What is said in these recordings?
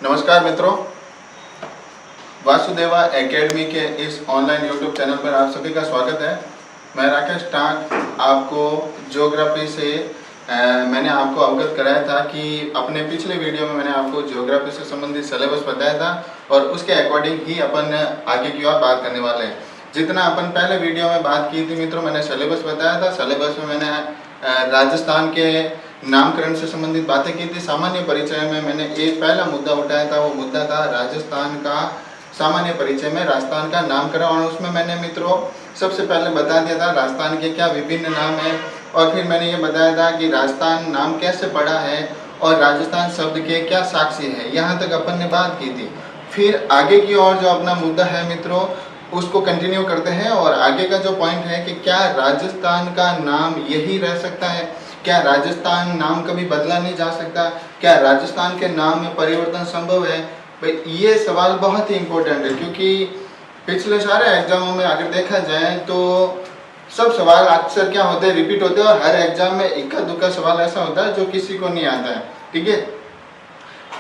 नमस्कार मित्रों, वासुदेवा एकेडमी के इस ऑनलाइन यूट्यूब चैनल पर आप सभी का स्वागत है। मैं राकेश टांक आपको ज्योग्राफी से मैंने आपको अवगत कराया था कि अपने पिछले वीडियो में मैंने आपको ज्योग्राफी से संबंधित सिलेबस बताया था और उसके अकॉर्डिंग ही अपन आगे की ओर बात करने वाले हैं। जितना अपन पहले वीडियो में बात की थी मित्रों, मैंने सिलेबस बताया था। सिलेबस में मैंने राजस्थान के नामकरण से संबंधित बातें की थी। सामान्य परिचय में मैंने एक पहला मुद्दा उठाया था, वो मुद्दा था राजस्थान का सामान्य परिचय में राजस्थान का नामकरण, और उसमें मैंने मित्रों सबसे पहले बता दिया था राजस्थान के क्या विभिन्न नाम है, और फिर मैंने ये बताया था कि राजस्थान नाम कैसे पड़ा है और राजस्थान शब्द के क्या साक्षी है। यहाँ तक अपन ने बात की थी। फिर आगे की ओर जो अपना मुद्दा है मित्रों, उसको कंटिन्यू करते हैं। और आगे का जो पॉइंट है कि क्या राजस्थान का नाम यही रह सकता है, क्या राजस्थान नाम कभी बदला नहीं जा सकता, क्या राजस्थान के नाम में परिवर्तन संभव है। भाई ये सवाल बहुत ही इम्पोर्टेंट है, क्योंकि पिछले सारे एग्जामों में अगर देखा जाए तो सब सवाल अक्सर क्या होते हैं, रिपीट होते हैं, और हर एग्जाम में इक्का दुक्का सवाल ऐसा होता है जो किसी को नहीं आता है। ठीक है,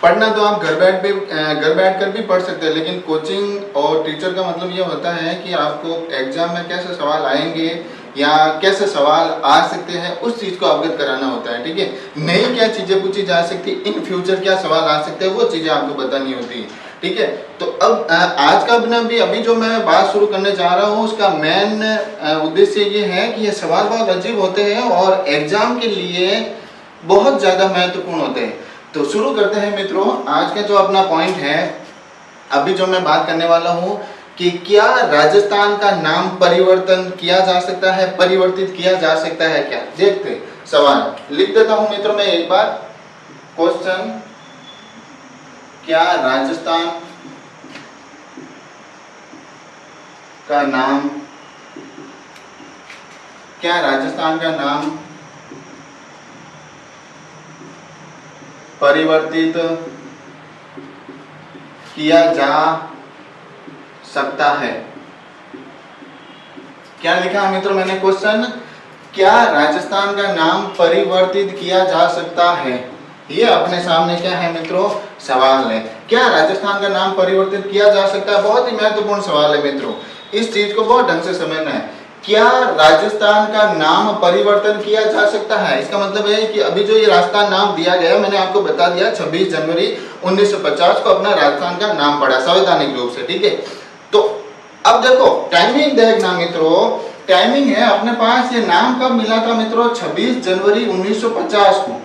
पढ़ना तो आप घर बैठ कर भी पढ़ सकते हैं, लेकिन कोचिंग और टीचर का मतलब ये होता है कि आपको एग्जाम में कैसे सवाल आएंगे या कैसे सवाल आ सकते हैं उस चीज को अवगत कराना होता है। ठीक है, नई क्या चीजें पूछी जा सकती, इन फ्यूचर क्या सवाल आ सकते हैं, वो चीजें आपको बतानी होती है। ठीक है, तो अब आज का अपना भी अभी जो मैं बात शुरू करने जा रहा हूँ उसका मेन उद्देश्य ये है कि ये सवाल बहुत अजीब होते हैं और एग्जाम के लिए बहुत ज्यादा महत्वपूर्ण होते हैं। तो शुरू करते हैं मित्रों। आज का जो अपना पॉइंट है, अभी जो मैं बात करने वाला हूँ कि क्या राजस्थान का नाम परिवर्तन किया जा सकता है, परिवर्तित किया जा सकता है क्या। देखते सवाल लिख देता हूं मित्रों मैं एक बार। क्वेश्चन, क्या राजस्थान का नाम, क्या राजस्थान का नाम परिवर्तित किया जा सकता है। क्या लिखा है मित्रों मैंने क्वेश्चन, क्या राजस्थान का नाम परिवर्तित किया जा सकता है। ये अपने सामने क्या है मित्रों, सवाल है। क्या राजस्थान का नाम परिवर्तित किया जा सकता है, बहुत ही महत्वपूर्ण सवाल है मित्रों। इस चीज को बहुत ढंग से समझना है। क्या राजस्थान का नाम परिवर्तन किया जा सकता है, इसका मतलब है कि अभी जो ये राजस्थान नाम दिया गया, मैंने आपको बता दिया 26 जनवरी 1950 को अपना राजस्थान का नाम पड़ा संवैधानिक रूप से। ठीक है, तो अब देखो टाइमिंग देखना मित्रों, टाइमिंग है अपने पास। ये नाम कब मिला था मित्रों, 26 जनवरी 1950 को,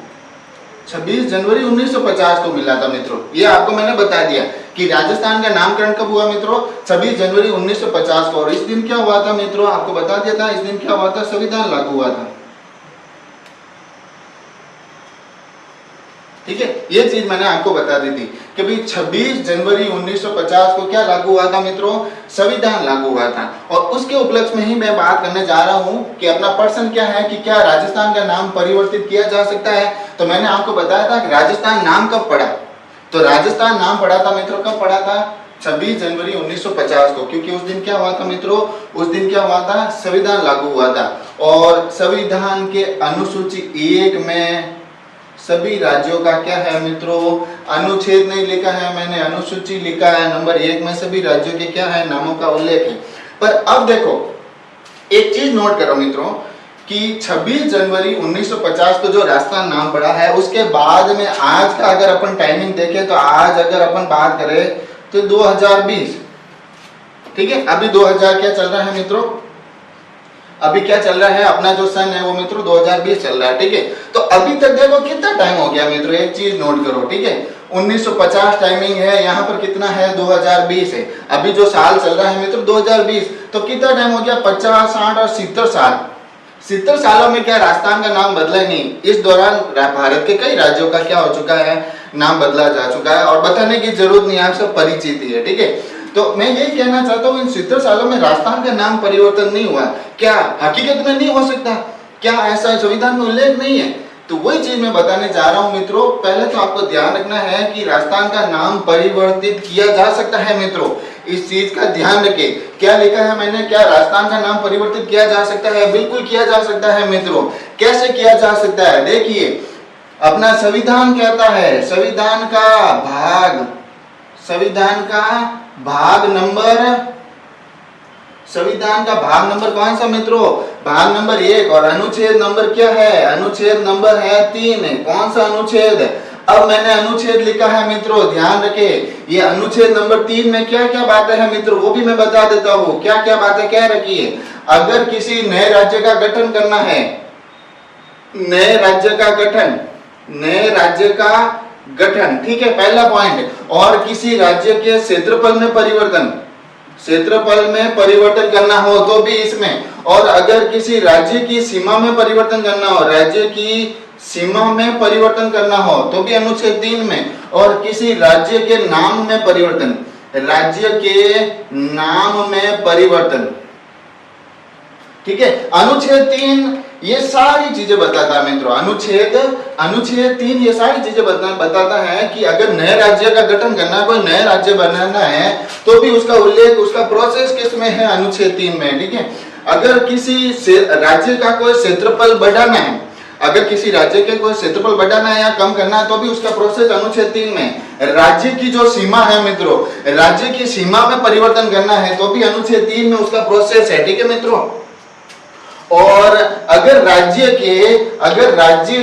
26 जनवरी 1950 को मिला था मित्रों। ये आपको मैंने बता दिया कि राजस्थान का नामकरण कब हुआ मित्रों, 26 जनवरी 1950 को। और इस दिन क्या हुआ था मित्रों, आपको बता दिया था, इस दिन क्या हुआ था, संविधान लागू हुआ था। ठीक है, ये चीज मैंने आपको बता दी थी कि भाई 26 जनवरी 1950 को क्या लागू हुआ था मित्रों, संविधान लागू हुआ था। और उसके उपलक्ष्य में ही मैं बात करने जा रहा हूं कि अपना प्रश्न क्या है कि क्या राजस्थान का नाम परिवर्तित किया जा सकता है। तो मैंने आपको बताया था कि राजस्थान नाम कब पड़ा, तो राजस्थान नाम पड़ा था मित्रों, कब पड़ा था, 26 जनवरी 1950 को, क्योंकि उस दिन क्या हुआ था मित्रों, उस दिन क्या हुआ था, संविधान लागू हुआ था। और संविधान के अनुसूची 1 में सभी राज्यों का क्या है मित्रों, अनुच्छेद नहीं लिखा है मैंने, अनुसूची लिखा है, नंबर 1 में सभी राज्यों के क्या है, नामों का उल्लेख है। पर अब देखो एक चीज नोट करो मित्रों कि 26 जनवरी 1950 को जो राजस्थान नाम पड़ा है, उसके बाद में आज का अगर अपन टाइमिंग देखें तो आज अगर अपन बात करें तो 2020। ठीक है, अभी 2000 क्या चल रहा है मित्रों, अभी क्या चल रहा है, अपना जो सन है वो मित्रों 2020 चल रहा है। ठीक है, तो अभी तक देखो कितना टाइम हो गया मित्रों, एक चीज नोट करो। ठीक है, 1950 टाइमिंग है, यहाँ पर कितना है, 2020 है। अभी जो साल चल रहा है मित्रों 2020, तो कितना टाइम हो गया, 50, 60 और 70 साल। 70 सालों में क्या राजस्थान का नाम बदला ही नहीं। इस दौरान भारत के कई राज्यों का क्या हो चुका है, नाम बदला जा चुका है, और बताने की जरूरत नहीं, आप सब परिचित ही है। ठीक है, तो मैं यही कहना चाहता हूँ इन 70 सालों में राजस्थान का नाम परिवर्तन नहीं हुआ, क्या हकीकत में नहीं हो सकता, क्या ऐसा संविधान में उल्लेख नहीं है। तो वही चीज मैं बताने जा रहा हूँ मित्रों। पहले तो आपको ध्यान रखना है कि राजस्थान का नाम परिवर्तित किया जा सकता है मित्रों, इस चीज का ध्यान रखें। क्या लिखा है मैंने, क्या राजस्थान का नाम परिवर्तित किया जा सकता है, बिल्कुल किया जा सकता है मित्रों। कैसे किया जा सकता है, देखिए अपना संविधान कहता है, संविधान का भाग संविधान का भाग नंबर कौन सा मित्रों? भाग नंबर 1। और अनुच्छेद नंबर क्या है? अनुच्छेद नंबर है 3। कौन सा अनुच्छेद? अब मैंने अनुच्छेद लिखा है मित्रों, ध्यान रखें। ये अनुच्छेद नंबर 3 में क्या क्या बातें हैं मित्रों, वो भी मैं बता देता हूँ। क्या क्या बातें कह रखी है? अगर किसी नए राज्य का गठन करना है, नए राज्य का गठन, ठीक है, पहला पॉइंट। और किसी राज्य के क्षेत्रफल में परिवर्तन करना हो तो भी इसमें। और अगर किसी राज्य की सीमा में परिवर्तन करना हो, राज्य की सीमा में परिवर्तन करना हो तो भी अनुच्छेद 3 में। और किसी राज्य के नाम में परिवर्तन, ठीक है। अनुच्छेद 3 ये सारी चीजें बताता है मित्रों। अनुच्छेद 3 ये सारी चीजें बताता है कि अगर नए राज्य का गठन करना, कोई नया राज्य बनाना है तो भी उसका उल्लेख, उसका प्रोसेस किसमें है? अनुच्छेद 3 में, ठीक है। अगर किसी राज्य का कोई क्षेत्रफल बढ़ाना है, या कम करना है तो भी उसका प्रोसेस अनुच्छेद 3 में। राज्य की जो सीमा है मित्रों, राज्य की सीमा में परिवर्तन करना है तो भी अनुच्छेद 3 में उसका प्रोसेस है, ठीक है मित्रों। और अगर राज्य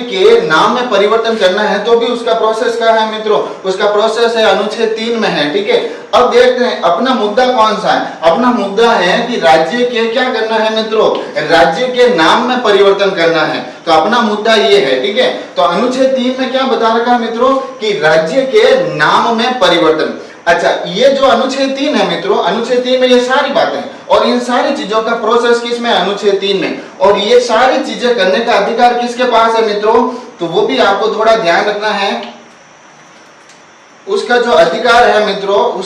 के नाम में परिवर्तन करना है तो भी उसका प्रोसेस क्या है मित्रों? उसका प्रोसेस है अनुच्छेद 3 में है, ठीक है। अब देखते हैं अपना मुद्दा कौन सा है। अपना मुद्दा है कि राज्य के क्या करना है मित्रों? राज्य के नाम में परिवर्तन करना है। तो अपना मुद्दा ये है, ठीक है। तो अनुच्छेद 3 में क्या बता रखा है मित्रों? कि राज्य के नाम में परिवर्तन। अच्छा, ये जो अनुच्छेद 3 है मित्रों, अनुच्छेद 3 में ये सारी बातें, और इन सारी चीजों का प्रोसेस किसमें? अनुच्छेद 3 में। और ये सारी चीजें करने का अधिकार किसके पास है मित्रों? तो वो भी आपको थोड़ा ध्यान रखना है। उसका जो अधिकार है मित्रों, वो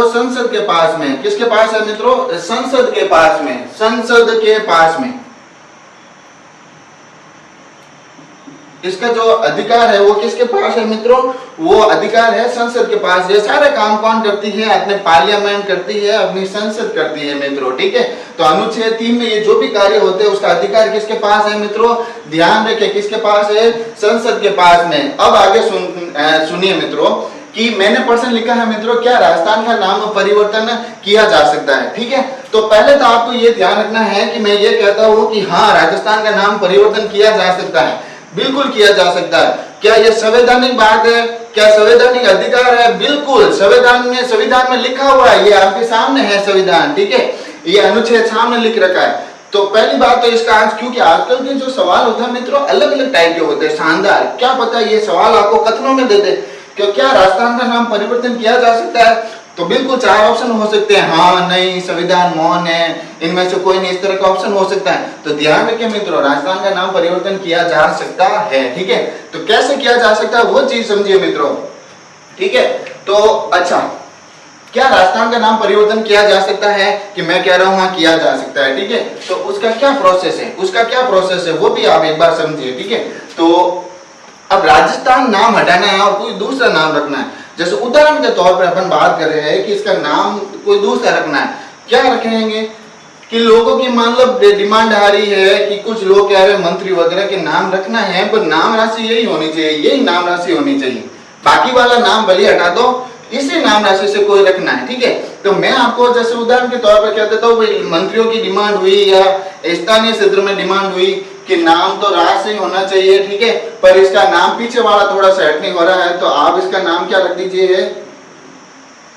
संसद के पास में। किसके पास है मित्रों? संसद के पास में। इसका जो अधिकार है वो किसके पास है मित्रों? वो अधिकार है संसद के पास। ये सारे काम कौन करती है? अपने पार्लियामेंट करती है, अपनी संसद करती है मित्रों, ठीक है। तो अनुच्छेद 3 में ये जो भी कार्य होते हैं उसका अधिकार किसके पास है मित्रों? ध्यान रखें, किसके पास है? संसद के पास में। अब आगे सुनिए मित्रों कि मैंने प्रश्न लिखा है मित्रों, क्या राजस्थान का नाम परिवर्तन किया जा सकता है? ठीक है, तो पहले तो आपको ये ध्यान रखना है कि मैं ये कहता हूँ कि हाँ, राजस्थान का नाम परिवर्तन किया जा सकता है, बिल्कुल किया जा सकता है। क्या यह संवैधानिक बात है? क्या संवैधानिक अधिकार है? बिल्कुल, संविधान में लिखा हुआ है, ये आपके सामने है संविधान, ठीक है, ये अनुच्छेद सामने लिख रखा है। तो पहली बात तो इसका क्योंकि आजकल के जो सवाल होता है मित्रों अलग अलग टाइप के होते हैं, शानदार, क्या पता ये सवाल आपको कथनों में दे दे कि क्या राजस्थान का नाम परिवर्तन किया जा सकता है? तो बिल्कुल 4 ऑप्शन हो सकते हैं, हाँ, नहीं, संविधान, मौन है, इनमें से कोई नहीं, इस तरह का ऑप्शन हो सकता है। तो ध्यान रखिए मित्रों, राजस्थान का नाम परिवर्तन किया जा सकता है, ठीक है। तो कैसे किया जा सकता है वो चीज समझिए मित्रों, ठीक है। तो अच्छा, क्या राजस्थान का नाम परिवर्तन किया जा सकता है? कि मैं कह रहा हूं हाँ, किया जा सकता है, ठीक है। तो उसका क्या प्रोसेस है वो भी आप एक बार समझिए, ठीक है। तो अब राजस्थान नाम हटाना है और कोई दूसरा नाम रखना है। जैसे उदाहरण के तौर पर अपन बात कर रहे हैं कि इसका नाम कोई दूसरा रखना है, क्या रखेंगे कि लोगों की मतलब डिमांड आ रही है कि कुछ लोग कह रहे हैं मंत्री वगैरह के नाम रखना है, पर नाम राशि यही होनी चाहिए, यही नाम राशि होनी चाहिए, बाकी वाला नाम भले हटा दो, इसी नाम राशि से कोई रखना है, ठीक है। तो मैं आपको जैसे उदाहरण के तौर पर कह देता हूँ, मंत्रियों की डिमांड हुई या स्थानीय क्षेत्र में डिमांड हुई कि नाम तो राज से ही होना चाहिए, ठीक है, पर इसका नाम पीछे वाला थोड़ा सा एटनिक हो रहा है, तो आप इसका नाम क्या रख दीजिए?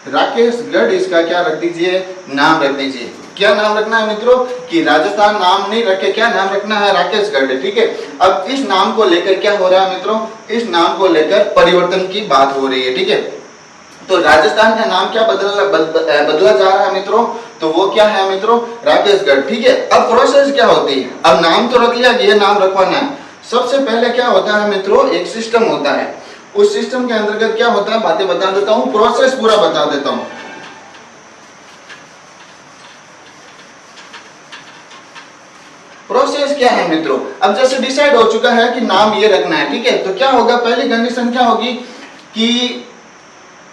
राकेश गढ़, इसका क्या रख दीजिए? नाम रख दीजिए। क्या नाम रखना है मित्रों? कि राजस्थान नाम नहीं रखे, क्या नाम रखना है? राकेश गढ़, ठीक है। अब इस नाम को लेकर क्या हो रहा है मित्रों? इस नाम को लेकर परिवर्तन की बात हो रही है, ठीक है। तो राजस्थान का नाम क्या बदला जा रहा है मित्रों? तो वो क्या है मित्रों? राकेशगढ़, ठीक है। अब प्रोसेस क्या होती है? अब नाम तो रख लिया, ये नाम रखवाना है। सबसे पहले क्या होता है मित्रों? एक सिस्टम होता है, उस सिस्टम के अंतर्गत क्या होता है बातें बता देता हूं, प्रोसेस पूरा बता देता हूं। प्रोसेस क्या है मित्रों? अब जैसे डिसाइड हो चुका है कि नाम ये रखना है, ठीक है, तो क्या होगा? पहली कंडीशन क्या होगी कि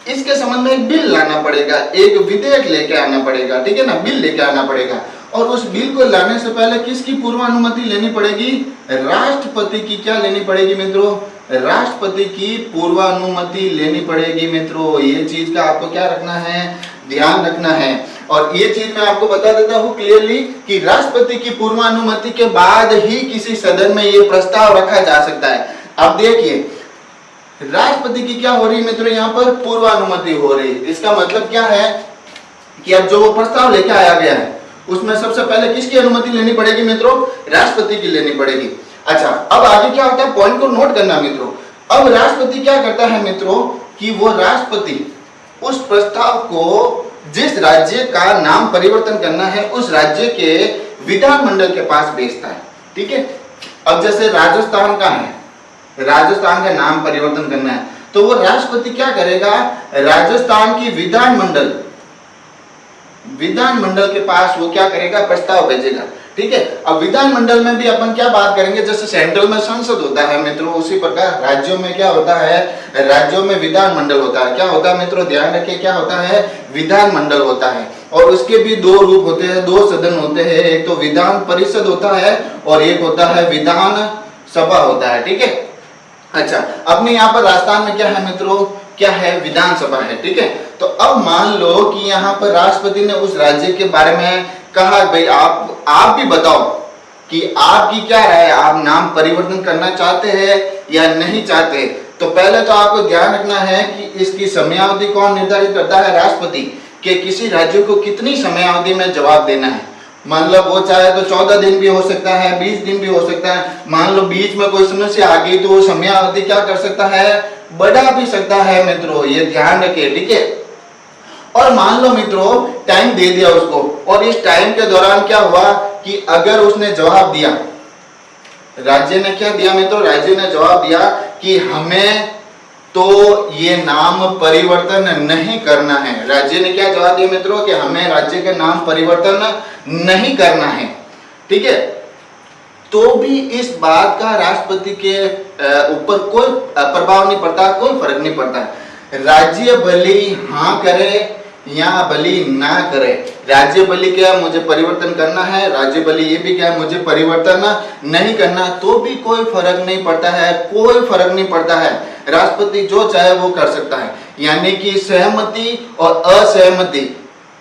इसके संबंध में एक बिल लाना पड़ेगा, एक विधेयक लेके आना पड़ेगा, ठीक है ना, बिल लेके आना पड़ेगा। और उस बिल को लाने से पहले किसकी पूर्व अनुमति लेनी पड़ेगी? राष्ट्रपति की क्या लेनी पड़ेगी मित्रों? राष्ट्रपति की पूर्व अनुमति लेनी पड़ेगी मित्रों। ये चीज का आपको क्या रखना है? ध्यान रखना है। और ये चीज मैं आपको बता देता हूँ क्लियरली कि राष्ट्रपति की पूर्व अनुमति के बाद ही किसी सदन में ये प्रस्ताव रखा जा सकता है। अब देखिए राष्ट्रपति की क्या हो रही है मित्रों? यहाँ पर पूर्व अनुमति हो रही है। इसका मतलब क्या है कि अब जो वो प्रस्ताव लेके आया गया है उसमें सबसे पहले किसकी अनुमति लेनी पड़ेगी मित्रों? राष्ट्रपति की लेनी पड़ेगी। अच्छा, अब आगे क्या होता है, पॉइंट को नोट करना मित्रों। अब राष्ट्रपति क्या करता है मित्रों कि वो राष्ट्रपति उस प्रस्ताव को जिस राज्य का नाम परिवर्तन करना है उस राज्य के विधानमंडल के पास भेजता है। ठीक है, अब जैसे राजस्थान का है, राजस्थान का नाम परिवर्तन करना है तो वो राष्ट्रपति क्या करेगा? राजस्थान की विधानमंडल के पास वो क्या करेगा? प्रस्ताव भेजेगा। ठीक है, अब विधानमंडल में भी अपन क्या बात करेंगे, जैसे सेंट्रल में संसद होता है मित्रों, उसी प्रकार राज्यों में क्या होता है? राज्यों में विधानमंडल होता है। क्या होता है मित्रों? ध्यान रखिए, क्या होता है? विधानमंडल होता है। और उसके भी दो रूप होते हैं, दो सदन होते हैं। एक तो विधान परिषद होता है और एक होता है विधान सभा होता है। ठीक है, अच्छा, अपने यहाँ पर राजस्थान में क्या है मित्रों? क्या है? विधानसभा है। ठीक है, तो अब मान लो कि यहाँ पर राष्ट्रपति ने उस राज्य के बारे में कहा, भाई आप भी बताओ कि आपकी क्या राय है, आप नाम परिवर्तन करना चाहते हैं या नहीं चाहते। तो पहले तो आपको ध्यान रखना है कि इसकी समयावधि कौन निर्धारित करता है? राष्ट्रपति। कि किसी राज्य को कितनी समयावधि में जवाब देना है। मान लो वो चाहे तो 14 दिन भी हो सकता है, 20 दिन भी हो सकता है। मान लो बीच में कोई समस्या आ गई तो वो समयावधि क्या कर सकता है? बढ़ा भी सकता है मित्रों, ये ध्यान रखिए। ठीक है, और मान लो मित्रों टाइम दे दिया उसको, और इस टाइम के दौरान क्या हुआ कि अगर उसने जवाब दिया, राज्य ने क्या दिया मित्रों? राज्य ने जवाब दिया कि हमें तो ये नाम परिवर्तन नहीं करना है। राज्य ने क्या जवाब दिया मित्रों? कि हमें राज्य के नाम परिवर्तन नहीं करना है। ठीक है, तो भी इस बात का राष्ट्रपति के ऊपर कोई प्रभाव नहीं पड़ता, कोई फर्क नहीं पड़ता। राज्य भले हाँ करे या भले ना करे, राज्य भले क्या मुझे परिवर्तन करना है, राज्य भले ये भी क्या मुझे परिवर्तन नहीं करना, तो भी कोई फर्क नहीं पड़ता है, कोई फर्क नहीं पड़ता है। राष्ट्रपति जो चाहे वो कर सकता है। यानी कि सहमति और असहमति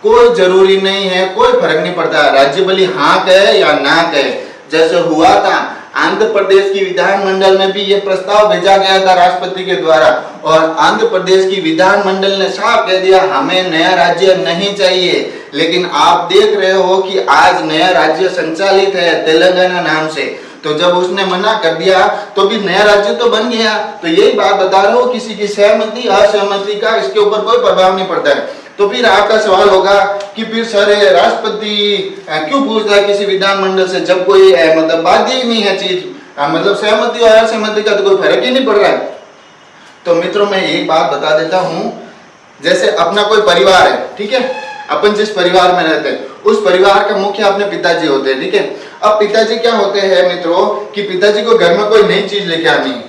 कोई जरूरी नहीं है, कोई फर्क नहीं पड़ता। राज्य भले हाँ कहे या ना कहे। जैसे हुआ था आंध्र प्रदेश की विधानमंडल में भी ये प्रस्ताव भेजा गया था राष्ट्रपति के द्वारा, और आंध्र प्रदेश की विधानमंडल ने साफ कह दिया हमें नया राज्य नहीं चाहिए। लेकिन आप देख रहे हो कि आज नया राज्य संचालित है तेलंगाना नाम से। तो जब उसने मना कर दिया तो भी नया राज्य तो बन गया। तो यही बात बता रहा हूँ, किसी की सहमति असहमति का इसके ऊपर कोई प्रभाव नहीं पड़ता है। तो फिर आपका सवाल होगा कि फिर सर राष्ट्रपति क्यों पूछता है किसी विधानमंडल से, जब कोई मतलब बाध्य ही नहीं है चीज, मतलब सहमति और असहमति का तो कोई फर्क ही नहीं पड़ रहा है। तो मित्रों मैं एक बात बता देता हूँ, जैसे अपना कोई परिवार है, ठीक है, अपन जिस परिवार में रहते हैं उस परिवार का मुख्य अपने पिताजी होते हैं। ठीक है, अब पिताजी क्या होते हैं मित्रों कि पिताजी को घर में कोई नई चीज लेके आनी है।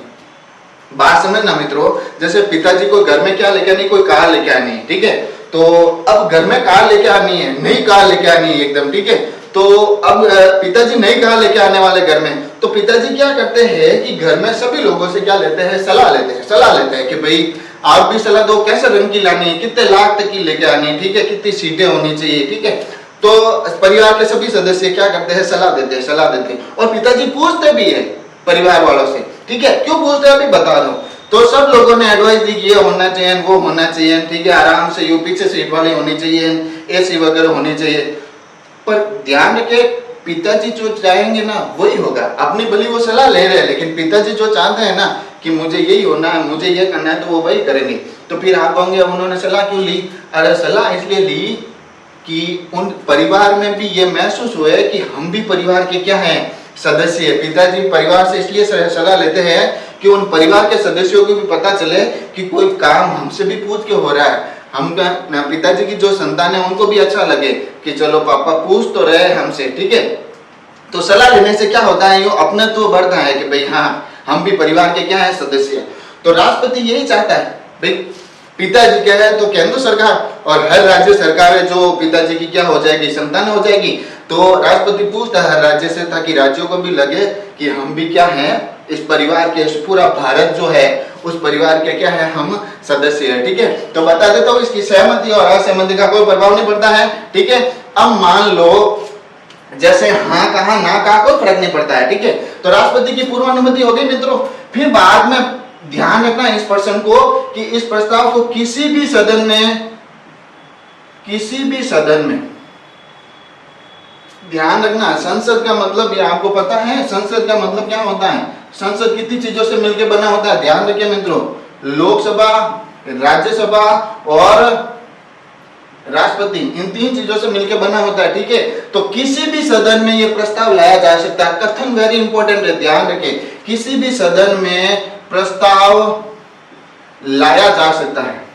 बात समझना मित्रों, जैसे पिताजी को घर में क्या लेके आनी, कोई कार लेके आनी है। ठीक है, तो अब घर में कार लेके आनी है, नई कार लेके आनी है एकदम। ठीक है, तो अब पिताजी नई कार लेके आने वाले घर में, तो पिताजी क्या करते हैं कि घर में सभी लोगों से क्या लेते हैं? सलाह लेते हैं कि भाई आप भी सलाह दो, कैसे रंग की लानी है, कितने लाख तक की लेके आनी है, ठीक है, कितनी सीटें होनी चाहिए। ठीक है, तो परिवार के सभी सदस्य क्या करते हैं? सलाह देते हैं। और पिताजी पूछते भी है परिवार वालों से। ठीक है, क्यों पूछते हैं अभी बता दो। तो सब लोगों ने एडवाइस दी कि ये होना चाहिए, वो होना चाहिए, ठीक है, आराम से यूपी से सीट वाली होनी चाहिए, एसी वगैरह होनी चाहिए। पर ध्यान रखे पिताजी जो चाहेंगे ना वही होगा। अपनी भली वो सलाह ले रहे हैं, लेकिन पिताजी जो चाहते हैं ना कि मुझे यही होना है, मुझे ये करना है, तो वो वही करेंगे। तो फिर आप कहोगे उन्होंने सलाह क्यों ली? अरे सलाह इसलिए ली कि उन परिवार में भी ये महसूस हुए कि हम भी परिवार के क्या हैं? सदस्य। पिताजी परिवार से इसलिए सलाह लेते हैं कि उन परिवार के सदस्यों को भी पता चले कि कोई काम हमसे भी पूछ के हो रहा है। हम पिताजी की जो संतान है उनको भी अच्छा लगे कि चलो पापा पूछ तो रहे हमसे। ठीक है, तो सलाह लेने से क्या होता है, यो अपने तो बढ़ता है कि भाई हाँ हम भी परिवार के क्या है? सदस्य। तो राष्ट्रपति यही चाहता है भाई पिताजी क्या है तो केंद्र सरकार, और हर राज्य सरकार है जो पिताजी की क्या हो जाएगी, संतान हो जाएगी। तो राष्ट्रपति पूछता है हर राज्य से, ताकि राज्यों को भी लगे कि हम भी क्या है इस परिवार के, पूरा भारत जो है उस परिवार के क्या है, हम सदस्य है। ठीक है, तो बता देता हूँ इसकी सहमति और असहमति का कोई प्रभाव नहीं पड़ता है। ठीक है, अब मान लो जैसे हाँ कहा ना कहा कोई फर्क नहीं पड़ता है। ठीक है, तो राष्ट्रपति की पूर्वानुमति हो गई मित्रों। फिर बाद में ध्यान रखना इस प्रश्न को कि इस प्रस्ताव को किसी भी सदन में ध्यान रखना, संसद का मतलब ये आपको पता है, संसद का मतलब क्या होता है, संसद कितनी चीजों से मिलकर बना होता है, ध्यान रखिए मित्रों, लोकसभा, राज्यसभा और राष्ट्रपति, इन 3 चीजों से मिलकर बना होता है। ठीक है, तो किसी भी सदन में ये प्रस्ताव लाया जा सकता है। कथन वेरी इंपॉर्टेंट है, ध्यान रखें, किसी भी सदन में प्रस्ताव लाया जा सकता है।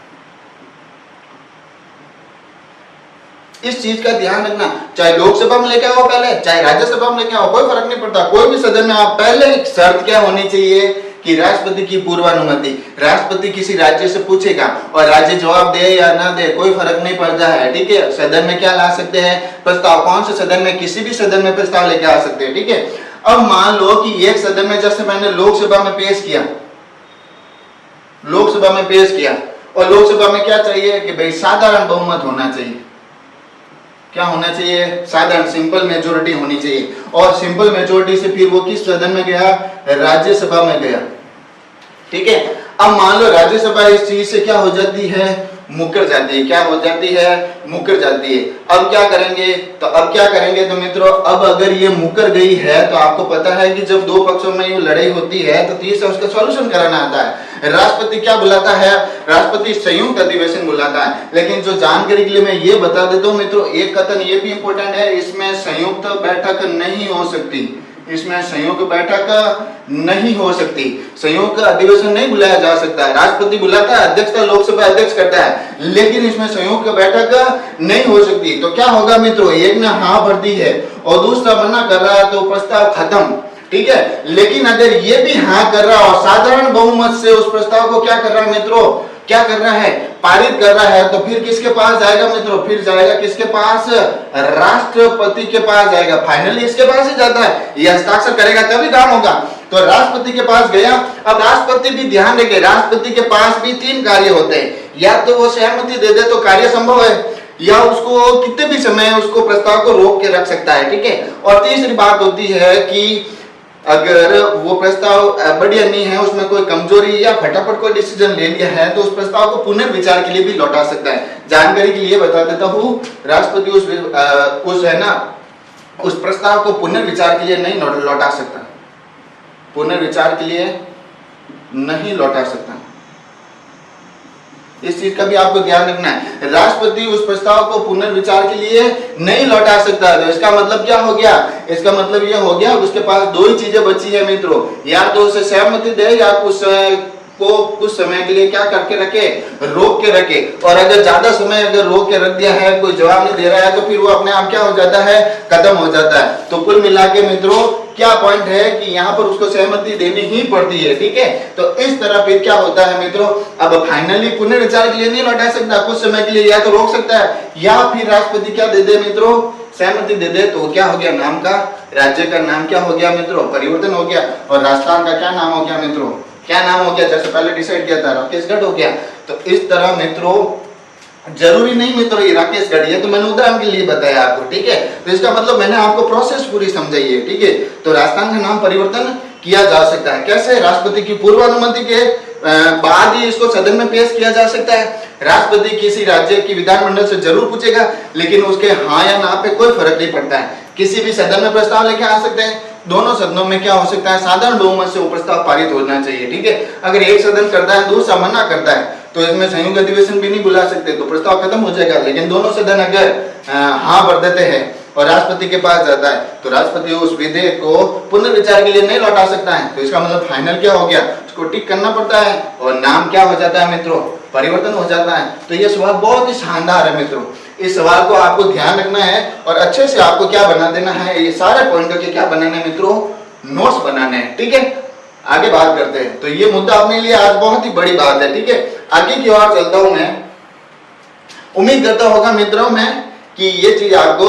इस चीज का ध्यान रखना, चाहे लोकसभा में लेके आओ पहले, चाहे राज्यसभा में लेके आओ, कोई फर्क नहीं पड़ता। कोई भी सदन में आप पहले शर्त क्या होनी चाहिए कि राष्ट्रपति की पूर्वानुमति, राष्ट्रपति किसी राज्य से पूछेगा और राज्य जवाब दे या ना दे कोई फर्क नहीं पड़ता है। ठीक है, सदन में क्या ला सकते हैं प्रस्ताव, कौन से सदन में, किसी भी सदन में प्रस्ताव लेके आ सकते हैं। ठीक है, अब मान लो कि एक सदन में, जैसे मैंने लोकसभा में पेश किया, और लोकसभा में क्या चाहिए कि भाई साधारण बहुमत होना चाहिए। क्या होना चाहिए, साधारण सिंपल मेजोरिटी होनी चाहिए। और सिंपल मेजोरिटी से फिर वो किस सदन में गया, राज्यसभा में गया। ठीक है, अब मान लो राज्यसभा इस चीज से क्या हो जाती है, मुकर जाती है। क्या हो जाती है, मुकर जाती है। अब क्या करेंगे, तो मित्रों अब अगर ये मुकर गई है तो आपको पता है कि जब 2 पक्षों में ये लड़ाई होती है तो तीसरा उसका सॉल्यूशन कराना आता है। राष्ट्रपति क्या बुलाता है, राष्ट्रपति संयुक्त अधिवेशन बुलाता है। लेकिन जो जानकारी के लिए मैं ये बता देता हूँ मित्रों, एक कथन ये भी इंपॉर्टेंट है, इसमें संयुक्त बैठक नहीं हो सकती, संयुक्त अधिवेशन नहीं बुलाया जा सकता है। राष्ट्रपति बुलाता है, अध्यक्षता लोकसभा अध्यक्ष करता है, लेकिन इसमें संयुक्त बैठक नहीं हो सकती। तो क्या होगा मित्रों, एक ने हाँ भर दी है और दूसरा मना कर रहा है तो प्रस्ताव खत्म। ठीक है, लेकिन अगर ये भी हाँ कर रहा है और साधारण बहुमत से उस प्रस्ताव को क्या कर रहा है मित्रों, क्या कर रहा है, पारित कर रहा है, तो फिर किसके पास जाएगा मित्रों, फिर जाएगा किसके पास, राष्ट्रपति के पास जाएगा। फाइनली इसके पास ही जाता है, ये हस्ताक्षर करेगा तभी काम होगा। तो राष्ट्रपति के पास गया। अब राष्ट्रपति भी ध्यान रखे, राष्ट्रपति के पास भी 3 कार्य होते हैं, या तो वो सहमति दे दे तो कार्य संभव है, या उसको कितने भी समय उसको प्रस्ताव को रोक के रख सकता है। ठीक है, और तीसरी बात होती है कि अगर वो प्रस्ताव बढ़िया नहीं है, उसमें कोई कमजोरी या फटाफट कोई डिसीजन ले लिया है, तो उस प्रस्ताव को पुनर्विचार के लिए भी लौटा सकता है। जानकारी के लिए बता देता हूँ, राष्ट्रपति उस प्रस्ताव को पुनर्विचार के लिए नहीं लौटा सकता, पुनर्विचार के लिए नहीं लौटा सकता। इस चीज का भी आपको ध्यान रखना है, राष्ट्रपति उस प्रस्ताव को पुनर्विचार के लिए नहीं लौटा सकता। तो इसका मतलब क्या हो गया, इसका मतलब यह हो गया उसके पास 2 ही चीजें बची है मित्रों, या तो उसे सहमति दे या कुछ समय के लिए क्या करके रखे, रोक के रखे। और अगर ज्यादा समय अगर रोक के रख दिया है, कोई जवाब नहीं दे रहा है, तो फिर वो अपने आप क्या हो जाता है, खत्म हो जाता है। तो कुल मिला के मित्रों क्या पॉइंट है कि यहाँ पर उसको सहमति देनी ही पड़ती है। ठीक है, तो इस तरह फिर क्या होता है मित्रों, अब फाइनली पुनर्विचार के लिए नहीं लौटा सकता, कुछ समय के लिए या तो रोक सकता है, या फिर राष्ट्रपति क्या दे दे मित्रों, सहमति दे दे। तो क्या हो गया, नाम का, राज्य का नाम क्या हो गया मित्रों, परिवर्तन हो गया। और राजस्थान का क्या नाम हो गया मित्रों, क्या नाम हो गया, जैसे पहले डिसाइड किया था राकेशगढ़ हो गया। तो इस तरह मित्रों जरूरी नहीं मित्रों ये राकेशगढ़, ये तो मैंने उदाहरण के लिए बताया आपको। ठीक है, तो इसका मतलब मैंने आपको प्रोसेस पूरी समझाई है। ठीक है, तो राजस्थान का नाम परिवर्तन किया जा सकता है। कैसे, राष्ट्रपति की पूर्वानुमति के बाद ही इसको सदन में पेश किया जा सकता है। राष्ट्रपति किसी राज्य की विधानमंडल से जरूर पूछेगा, लेकिन उसके हाँ या ना पे कोई फर्क नहीं पड़ता है। किसी भी सदन में प्रस्ताव लेके आ सकते हैं, दोनों सदनों में क्या हो सकता है, साधारण बहुमत से वो प्रस्ताव पारित होना चाहिए। ठीक है, अगर एक सदन करता है दूसरा मना करता है तो इसमें संयुक्त अधिवेशन भी नहीं बुला सकते, तो प्रस्ताव खत्म हो जाएगा। लेकिन दोनों सदन अगर हाँ भर देते हैं और राष्ट्रपति के पास जाता है, तो राष्ट्रपति उस विधेयक को पुनर्विचार के लिए नहीं लौटा सकता है। तो इसका मतलब फाइनल क्या हो गया, उसको टिक करना पड़ता है और नाम क्या हो जाता है मित्रों, परिवर्तन हो जाता है। तो ये सवाल बहुत ही शानदार है मित्रों, इस सवाल को आपको ध्यान रखना है और अच्छे से आपको क्या बना देना है, ये सारे पॉइंटों के क्या बनाना है मित्रों, नोट्स बनाने हैं। ठीक है, आगे बात करते हैं। तो ये मुद्दा अपने लिए आज बहुत ही बड़ी बात है, ठीक है। आगे की ओर चलता हूं मैं। उम्मीद करता होगा मित्रों मैं कि ये चीज आपको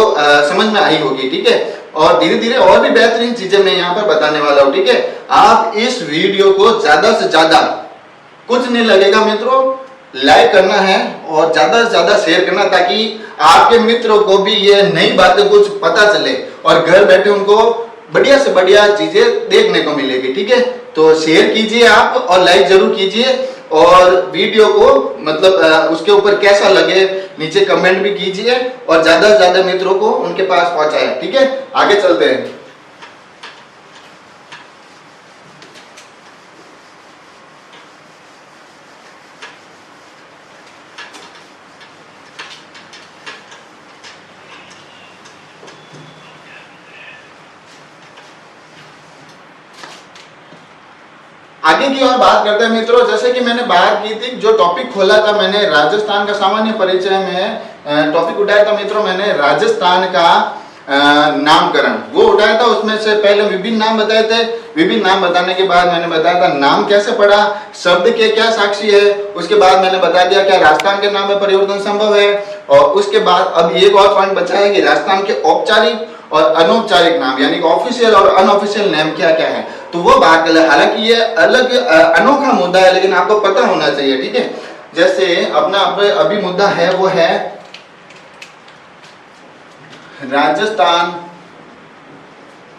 समझ में आई होगी, ठीक है। और धीरे धीरे और भी बेहतरीन चीजें मैं यहाँ पर बताने वाला हूँ, ठीक है। आप इस वीडियो को ज्यादा से ज्यादा, कुछ नहीं लगेगा मित्रों, लाइक करना है और ज्यादा से ज्यादा शेयर करना, ताकि आपके मित्रों को भी ये नई बातें कुछ पता चले और घर बैठे उनको बढ़िया से बढ़िया चीजें देखने को मिलेगी, ठीक है। तो शेयर कीजिए आप और लाइक जरूर कीजिए, और वीडियो को मतलब उसके ऊपर कैसा लगे नीचे कमेंट भी कीजिए, और ज्यादा से ज्यादा मित्रों को उनके पास पहुंचाए, ठीक है। आगे चलते हैं। आगे की ओर बात करते हैं मित्रों। जैसे कि मैंने बात की थी, जो टॉपिक खोला था मैंने राजस्थान का सामान्य परिचय में टॉपिक उठाया था मित्रों, मैंने राजस्थान का नामकरण वो उठाया था। उसमें से पहले विभिन्न नाम बताए थे, विभिन्न नाम बताने के बाद मैंने बताया था नाम कैसे पड़ा, शब्द के क्या साक्षी है। उसके बाद मैंने बता दिया क्या राजस्थान के नाम में परिवर्तन संभव है। और उसके बाद अब एक और पॉइंट बचा है कि राजस्थान के औपचारिक और अनौपचारिक नाम यानी ऑफिशियल और अनऑफिशियल नेम क्या क्या है, तो वो बात कर। हालांकि ये अलग अनोखा मुद्दा है, लेकिन आपको पता होना चाहिए, ठीक है। जैसे अपना अभी मुद्दा है वो है राजस्थान।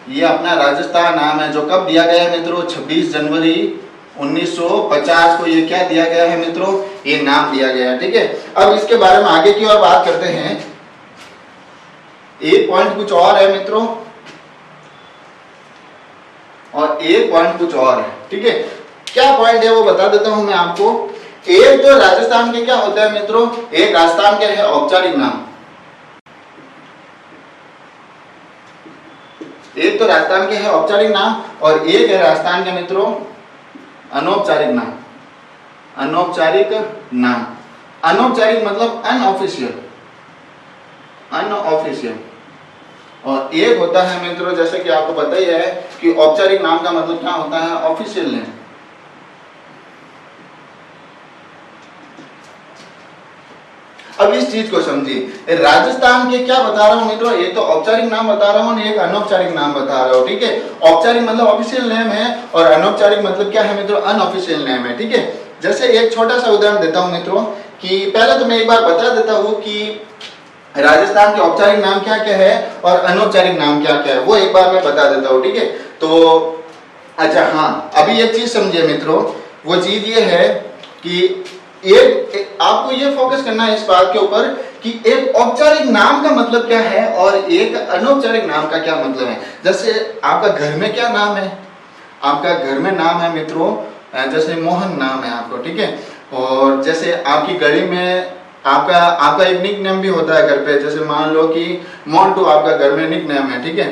ये अपना राजस्थान नाम है जो कब दिया गया है मित्रों, 26 जनवरी 1950 को ये क्या दिया गया है मित्रों, ये नाम दिया गया है, ठीक है। अब इसके बारे में आगे की ओर बात करते हैं। एक पॉइंट कुछ और है मित्रों और एक पॉइंट कुछ और है, ठीक है। क्या पॉइंट है वो बता देता हूं मैं आपको। एक तो राजस्थान के क्या होता है मित्रों, एक राजस्थान के है औपचारिक नाम, एक तो राजस्थान के है औपचारिक नाम और एक है राजस्थान के मित्रों अनौपचारिक नाम। अनौपचारिक नाम, अनौपचारिक मतलब अनऑफिशियल, अनऑफिशियल। और एक होता है मित्रों, जैसे कि आपको पता ही है कि औपचारिक नाम का मतलब क्या होता है, ऑफिशियल नेम। अब इस चीज को समझिए, राजस्थान के क्या बता रहा हूं मित्रों, एक तो औपचारिक नाम बता रहा हूं, एक अनौपचारिक नाम बता रहा हूं, ठीक है। औपचारिक मतलब ऑफिशियल नेम है और अनौपचारिक मतलब क्या है मित्रों, अनऑफिशियल नेम है, ठीक है। जैसे एक छोटा सा उदाहरण देता हूं मित्रों, कि पहले तो मैं एक बार बता देता हूं कि राजस्थान के औपचारिक नाम क्या क्या है और अनौपचारिक नाम क्या क्या है, वो एक बार मैं बता देता हूँ, ठीक है। तो अच्छा हाँ, अभी एक चीज समझिए मित्रों, वो चीज ये है कि एक आपको ये फोकस करना है इस बात के ऊपर कि एक औपचारिक नाम का मतलब क्या है और एक अनौपचारिक नाम का क्या मतलब है। जैसे आपका घर में क्या नाम है, आपका घर में नाम है मित्रों, जैसे मोहन नाम है आपको, ठीक है। और जैसे आपकी गली में आपका एक निक नेम भी होता है घर पे, जैसे मान लो कि मोन्टू आपका घर में निक नेम है, ठीक है।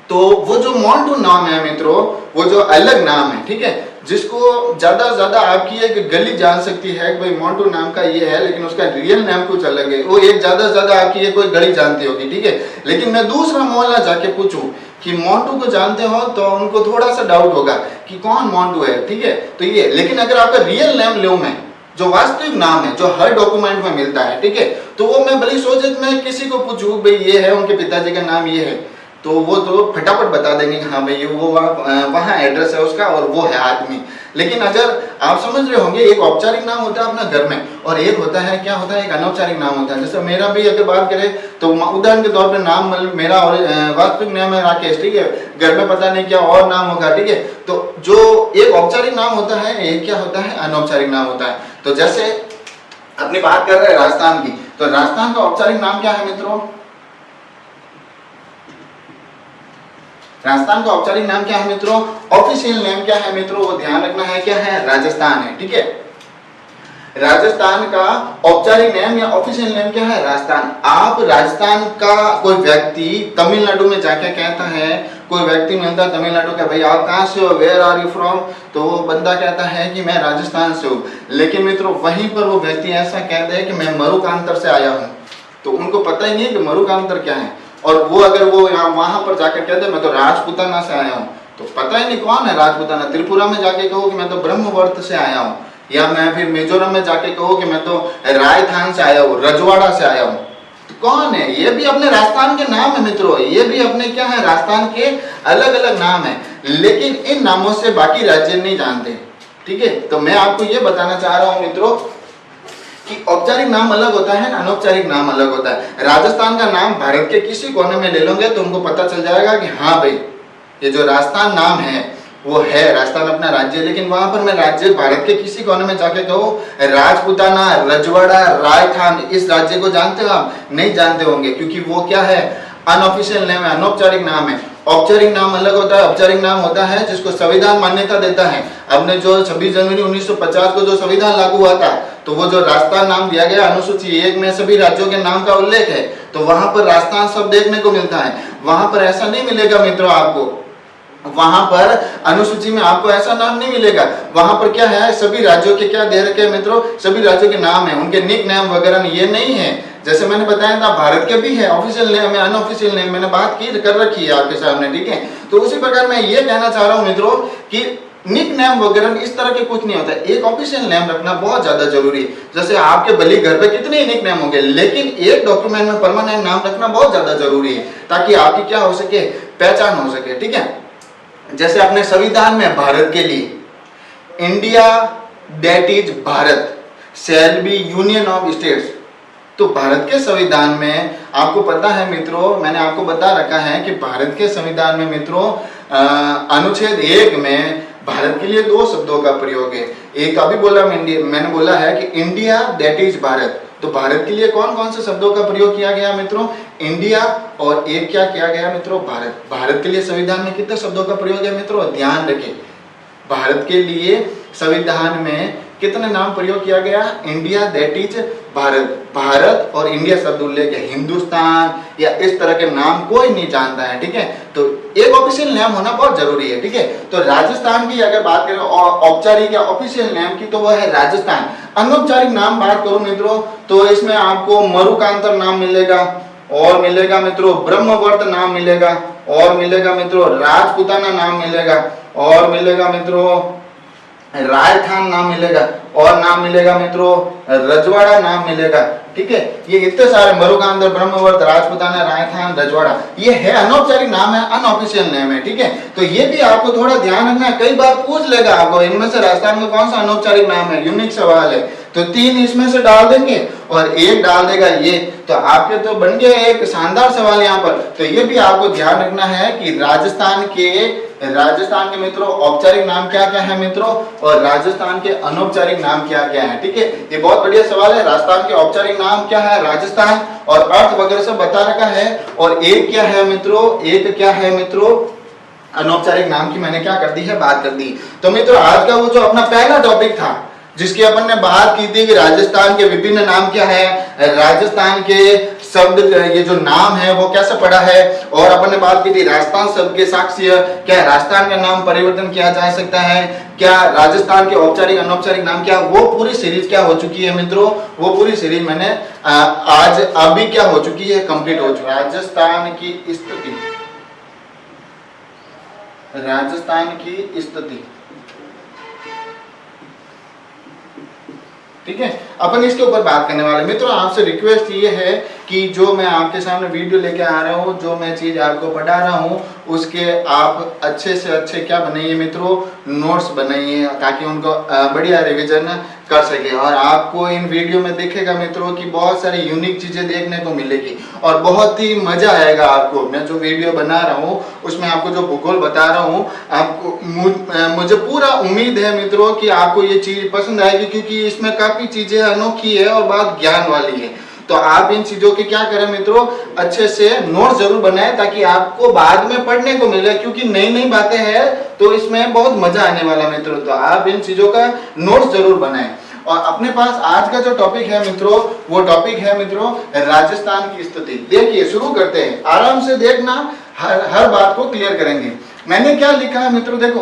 तो वो जो मोन्टू नाम है मित्रों, वो जो अलग नाम है, ठीक है, जिसको ज्यादा से ज्यादा आपकी एक गली जान सकती है कि भाई मोन्टू नाम का ये है, लेकिन उसका रियल नेम कुछ अलग है, वो एक ज्यादा से ज्यादा आपकी कोई गली जानती होगी, ठीक है। लेकिन मैं दूसरा मोहल्ला जाके पूछूं कि मोन्टू को जानते हो, तो उनको थोड़ा सा डाउट होगा कि कौन मोन्टू है, ठीक है। तो ये, लेकिन अगर आपका रियल नेम लूं मैं, जो वास्तविक नाम है, जो हर डॉक्यूमेंट में मिलता है, ठीक है, तो वो मैं भले सोचे मैं किसी को पूछूं भाई ये है, उनके पिताजी का नाम ये है, तो वो तो फटाफट बता देंगे कि हाँ भाई ये वो वहाँ एड्रेस है उसका और वो है आदमी। लेकिन अगर आप समझ रहे होंगे, एक औपचारिक नाम होता है अपना घर में और एक होता है क्या होता है, एक अनौपचारिक नाम होता है। जैसे मेरा भी अगर बात करें तो उदाहरण के तौर पर नाम मेरा और वास्तविक नाम है राकेश, ठीक है, घर में पता नहीं क्या और नाम होगा, ठीक है। तो जो एक औपचारिक नाम होता है, एक क्या होता है, अनौपचारिक नाम होता है। तो जैसे अपनी बात कर रहे हैं राजस्थान की, तो राजस्थान का औपचारिक नाम क्या है मित्रों, राजस्थान का औपचारिक नाम क्या है मित्रों, ऑफिशियल नेम क्या है मित्रों, वो ध्यान रखना है, क्या है, राजस्थान है, ठीक है। राजस्थान का औपचारिक नेम या ऑफिशियल नेम क्या है, राजस्थान। आप राजस्थान का कोई व्यक्ति तमिलनाडु में जाके कहता है, कोई व्यक्ति मिलता है तमिलनाडु का, भाई आप कहाँ से हो, वेयर आर यू फ्रॉम, तो वो बंदा कहता है कि मैं राजस्थान से हूँ। लेकिन मित्रों वहीं पर वो व्यक्ति ऐसा कहता है कि मैं मरुकांतर से आया हूँ, तो उनको पता ही नहीं कि मरुकांतर क्या है। और वो अगर वो यहाँ वहां पर जाकर कहते मैं तो राजपूताना से आया हूँ, तो पता ही नहीं कौन है राजपूताना। त्रिपुरा में जाके कहो कि मैं तो ब्रह्मवर्त से आया हूँ, या मैं फिर मिजोरम में जाके कहो कि मैं तो रायथान से आया हूँ, रजवाड़ा से आया हूँ, तो कौन है? ये भी अपने राजस्थान के नाम है मित्रों, ये भी अपने क्या है, राजस्थान के अलग अलग नाम है, लेकिन इन नामों से बाकी राज्य नहीं जानते। ठीक है, तो मैं आपको ये बताना चाह रहा हूँ मित्रों कि औपचारिक नाम अलग होता है, अनौपचारिक नाम अलग होता है। राजस्थान का नाम भारत के किसी कोने में ले लोगे तो उनको पता चल जाएगा कि हाँ भाई ये जो राजस्थान नाम है वो है, राजस्थान अपना राज्य, लेकिन वहां पर मैं राज्य भारत के किसी कोने में जाके कहो राजपूताना, रजवाड़ा, रायथान, इस राज्य को जानते हो आप? नहीं जानते होंगे, क्योंकि वो क्या है, अनऑफिशियल नेम है, अनौपचारिक नाम है। औपचारिक नाम अलग होता है। औपचारिक नाम होता है जिसको संविधान मान्यता देता है। अपने जो 26 जनवरी 1950 को जो संविधान लागू हुआ था, तो वो जो राजस्थान नाम दिया गया अनुसूची 1 में सभी राज्यों के नाम का उल्लेख है, तो वहां पर राजस्थान सब देखने को मिलता है। वहां पर ऐसा नहीं मिलेगा मित्रों आपको, वहां पर अनुसूची में आपको ऐसा नाम नहीं मिलेगा। वहां पर क्या है, सभी राज्यों के क्या दे रखे हैं मित्रों, सभी राज्यों के नाम है, उनके निक नेम वगैरह ये नहीं है। जैसे मैंने बताया था भारत के भी है ऑफिशियल नेम है, अनऑफिशियल नेम, मैंने बात की कर रखी है आपके सामने। ठीक है, तो उसी प्रकार मैं ये कहना चाह रहा हूं मित्रों कि निक नेम वगैरह इस तरह के कुछ नहीं होता है, एक ऑफिशियल नेम रखना बहुत ज्यादा जरूरी है। जैसे आपके भले घर पे कितने ही निक नेम होंगे, लेकिन एक डॉक्यूमेंट में परमानेंट नाम रखना बहुत ज्यादा जरूरी है, ताकि आपकी क्या हो सके, पहचान हो सके। ठीक है, जैसे अपने संविधान में भारत के लिए India that is Bharat shall be union of states, तो भारत के संविधान में आपको पता है मित्रों, मैंने आपको बता रखा है कि भारत के संविधान में मित्रों अनुच्छेद 1 में भारत के लिए 2 शब्दों का प्रयोग है। एक अभी बोला मैंने बोला है कि इंडिया दैट इज भारत, तो भारत के लिए कौन कौन से शब्दों का प्रयोग किया गया मित्रों, इंडिया, और एक क्या किया गया मित्रों, भारत। भारत के लिए संविधान में कितने शब्दों का प्रयोग है मित्रों, ध्यान रखें, भारत के लिए संविधान में कितने नाम प्रयोग किया गया, India that is Bharat, Bharat और इंडिया शब्द उल्लेख है। हिंदुस्तान या इस तरह के नाम कोई नहीं जानता है। ठीक है, तो एक ऑफिशियल नेम होना बहुत जरूरी है। ठीक है, तो राजस्थान की अगर बात करें औपचारिक या ऑफिशियल नेम की, तो वो है राजस्थान। अनौपचारिक नाम बात करूं मित्रों, तो इसमें आपको मरुकांतर नाम मिलेगा, और मिलेगा मित्रों ब्रह्मवर्त नाम मिलेगा, और मिलेगा मित्रों राजपूताना नाम मिलेगा, और मिलेगा मित्रों रायथान नाम मिलेगा, और नाम मिलेगा मित्रों रजवाड़ा नाम मिलेगा। ठीक है, ये इतने सारे मरुकांतर, ब्रह्मवर्त, राजपूताना, रायथान, रजवाड़ा, ये है अनौपचारिक नाम है, अनऑफिशियल नेम है। ठीक है, तो ये भी आपको थोड़ा ध्यान रखना है, कई बार पूछ लेगा आपको इनमें से राजस्थान का कौन सा अनौपचारिक नाम है, यूनिक सवाल है, तो 3 इसमें से डाल देंगे और 1 डाल देगा ये, तो आपके तो बन गया एक शानदार सवाल यहाँ पर। तो ये भी आपको ध्यान रखना है कि राजस्थान के मित्रों औपचारिक नाम क्या क्या है मित्रों, और राजस्थान के अनौपचारिक नाम क्या क्या है। ठीक है, ये बहुत बढ़िया सवाल है। राजस्थान के औपचारिक नाम क्या है, राजस्थान, और अर्थ वगैरह सब बता रखा है। और एक क्या है मित्रों, एक क्या है मित्रों, अनौपचारिक नाम की मैंने क्या कर दी है, बात कर दी। तो मित्रों आज का वो जो अपना पहला टॉपिक था जिसकी अपन ने बात की थी कि राजस्थान के विभिन्न नाम क्या है, राजस्थान के शब्द ये जो नाम है वो कैसे पड़ा है, और अपन ने बात की थी राजस्थान शब्द के साक्ष्य, क्या राजस्थान का नाम परिवर्तन किया जा सकता है, क्या राजस्थान के औपचारिक अनौपचारिक नाम क्या, वो पूरी सीरीज क्या हो चुकी है मित्रों, वो पूरी सीरीज मैंने आज अभी क्या हो चुकी है, कंप्लीट हो चुकी है। राजस्थान की स्थिति, राजस्थान की स्थिति। ठीक है, अपन इसके ऊपर बात करने वाले। मित्रों आपसे रिक्वेस्ट ये है कि जो मैं आपके सामने वीडियो लेके आ रहा हूँ, जो मैं चीज आपको पढ़ा रहा हूँ, उसके आप अच्छे से अच्छे क्या बनाइए मित्रों, नोट्स बनाइए, ताकि उनको बढ़िया रिवीजन कर सके। और आपको इन वीडियो में दिखेगा मित्रों कि बहुत सारी यूनिक चीजें देखने को मिलेगी और बहुत ही मजा आएगा आपको। मैं जो वीडियो बना रहा हूँ उसमें आपको जो भूगोल बता रहा हूँ, आपको मुझे पूरा उम्मीद है मित्रों कि आपको ये चीज पसंद आएगी, क्योंकि इसमें काफी चीजें अनोखी है और बात ज्ञान वाली है। तो आप इन चीजों के क्या करें मित्रों, अच्छे से नोट जरूर बनाएं, ताकि आपको बाद में पढ़ने को मिले, क्योंकि नई नई बातें हैं तो इसमें बहुत मजा आने वाला मित्रों। तो आप इन चीजों का नोट जरूर बनाएं। और अपने पास आज का जो टॉपिक है मित्रों, वो टॉपिक है मित्रों राजस्थान की स्थिति। देखिए शुरू करते हैं, आराम से देखना, हर बात को क्लियर करेंगे। मैंने क्या लिखा है मित्रों, देखो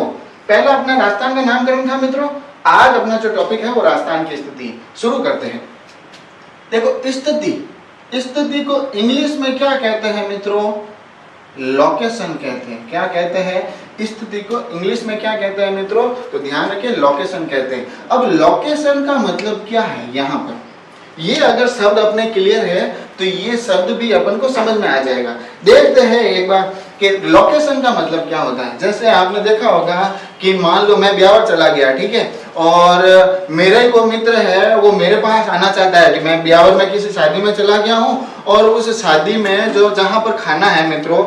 पहला अपना राजस्थान का नामकरण था मित्रों, आज अपना जो टॉपिक है वो राजस्थान की स्थिति। शुरू करते हैं। देखो स्थिति को इंग्लिश में क्या कहते हैं मित्रों, लोकेशन कहते हैं। क्या कहते हैं, स्थिति को इंग्लिश में क्या कहते हैं मित्रों? तो ध्यान रखिए, लोकेशन कहते हैं। अब लोकेशन का मतलब क्या है यहाँ पर, ये अगर शब्द अपने क्लियर है तो ये शब्द भी अपन को समझ में आ जाएगा। देखते हैं एक बार कि लोकेशन का मतलब क्या होता है। जैसे आपने देखा होगा कि मान लो मैं ब्यावर चला गया, ठीक है, और मेरे को मित्र है वो मेरे पास आना चाहता है कि मैं ब्यावर में किसी शादी में चला गया हूँ और उस शादी में जो जहाँ पर खाना है मित्रों,